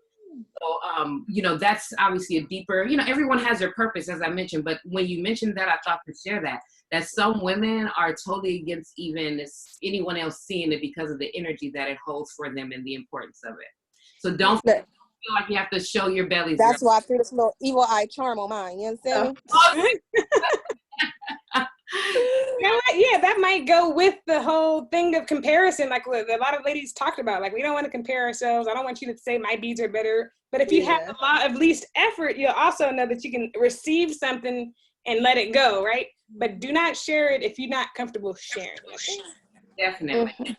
So, that's obviously a deeper, everyone has their purpose, as I mentioned. But when you mentioned that, I thought to share that some women are totally against even anyone else seeing it because of the energy that it holds for them and the importance of it. So don't feel like you have to show your bellies. That's why I threw this little evil eye charm on mine. You understand me? You know what? Yeah, that might go with the whole thing of comparison, like what a lot of ladies talked about. Like, we don't want to compare ourselves. I don't want you to say my beads are better. But if you have the law of least effort, you'll also know that you can receive something and let it go, right? But do not share it if you're not comfortable sharing. Okay? Definitely.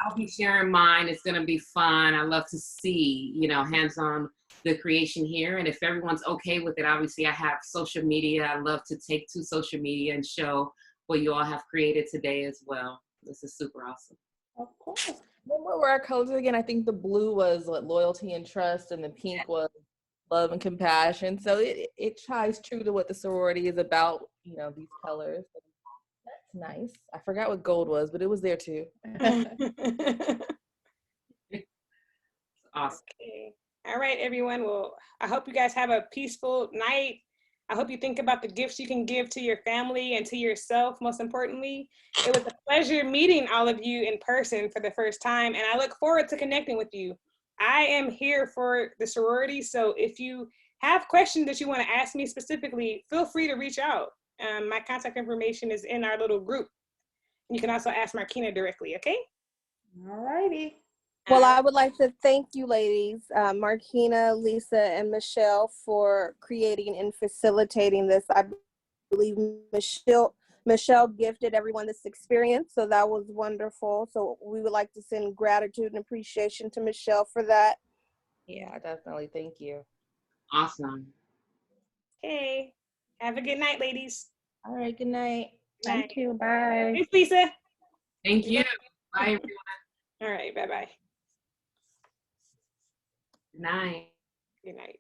I'll be sharing mine. It's going to be fun. I love to see, hands-on the creation here. And if everyone's okay with it, obviously I have social media. I love to take to social media and show what you all have created today as well. This is super awesome. Of course. What were our colors again? I think the blue was loyalty and trust, and the pink was love and compassion. So it tries true to what the sorority is about, these colors. That's nice. I forgot what gold was, but it was there too. Awesome. Okay. All right, everyone. Well, I hope you guys have a peaceful night. I hope you think about the gifts you can give to your family and to yourself, most importantly. It was a pleasure meeting all of you in person for the first time, and I look forward to connecting with you. I am here for the sorority, so if you have questions that you want to ask me specifically, feel free to reach out. My contact information is in our little group. You can also ask Marquina directly, okay? All righty. Well, I would like to thank you, ladies, Marquina, Lisa, and Michelle, for creating and facilitating this. I believe Michelle gifted everyone this experience, so that was wonderful. So we would like to send gratitude and appreciation to Michelle for that. Yeah, definitely. Thank you. Awesome. Okay. Have a good night, ladies. All right. Good night. Thank you. Bye. Thanks, Lisa. Thank you. Bye, everyone. All right. Bye-bye. Good night. Good night.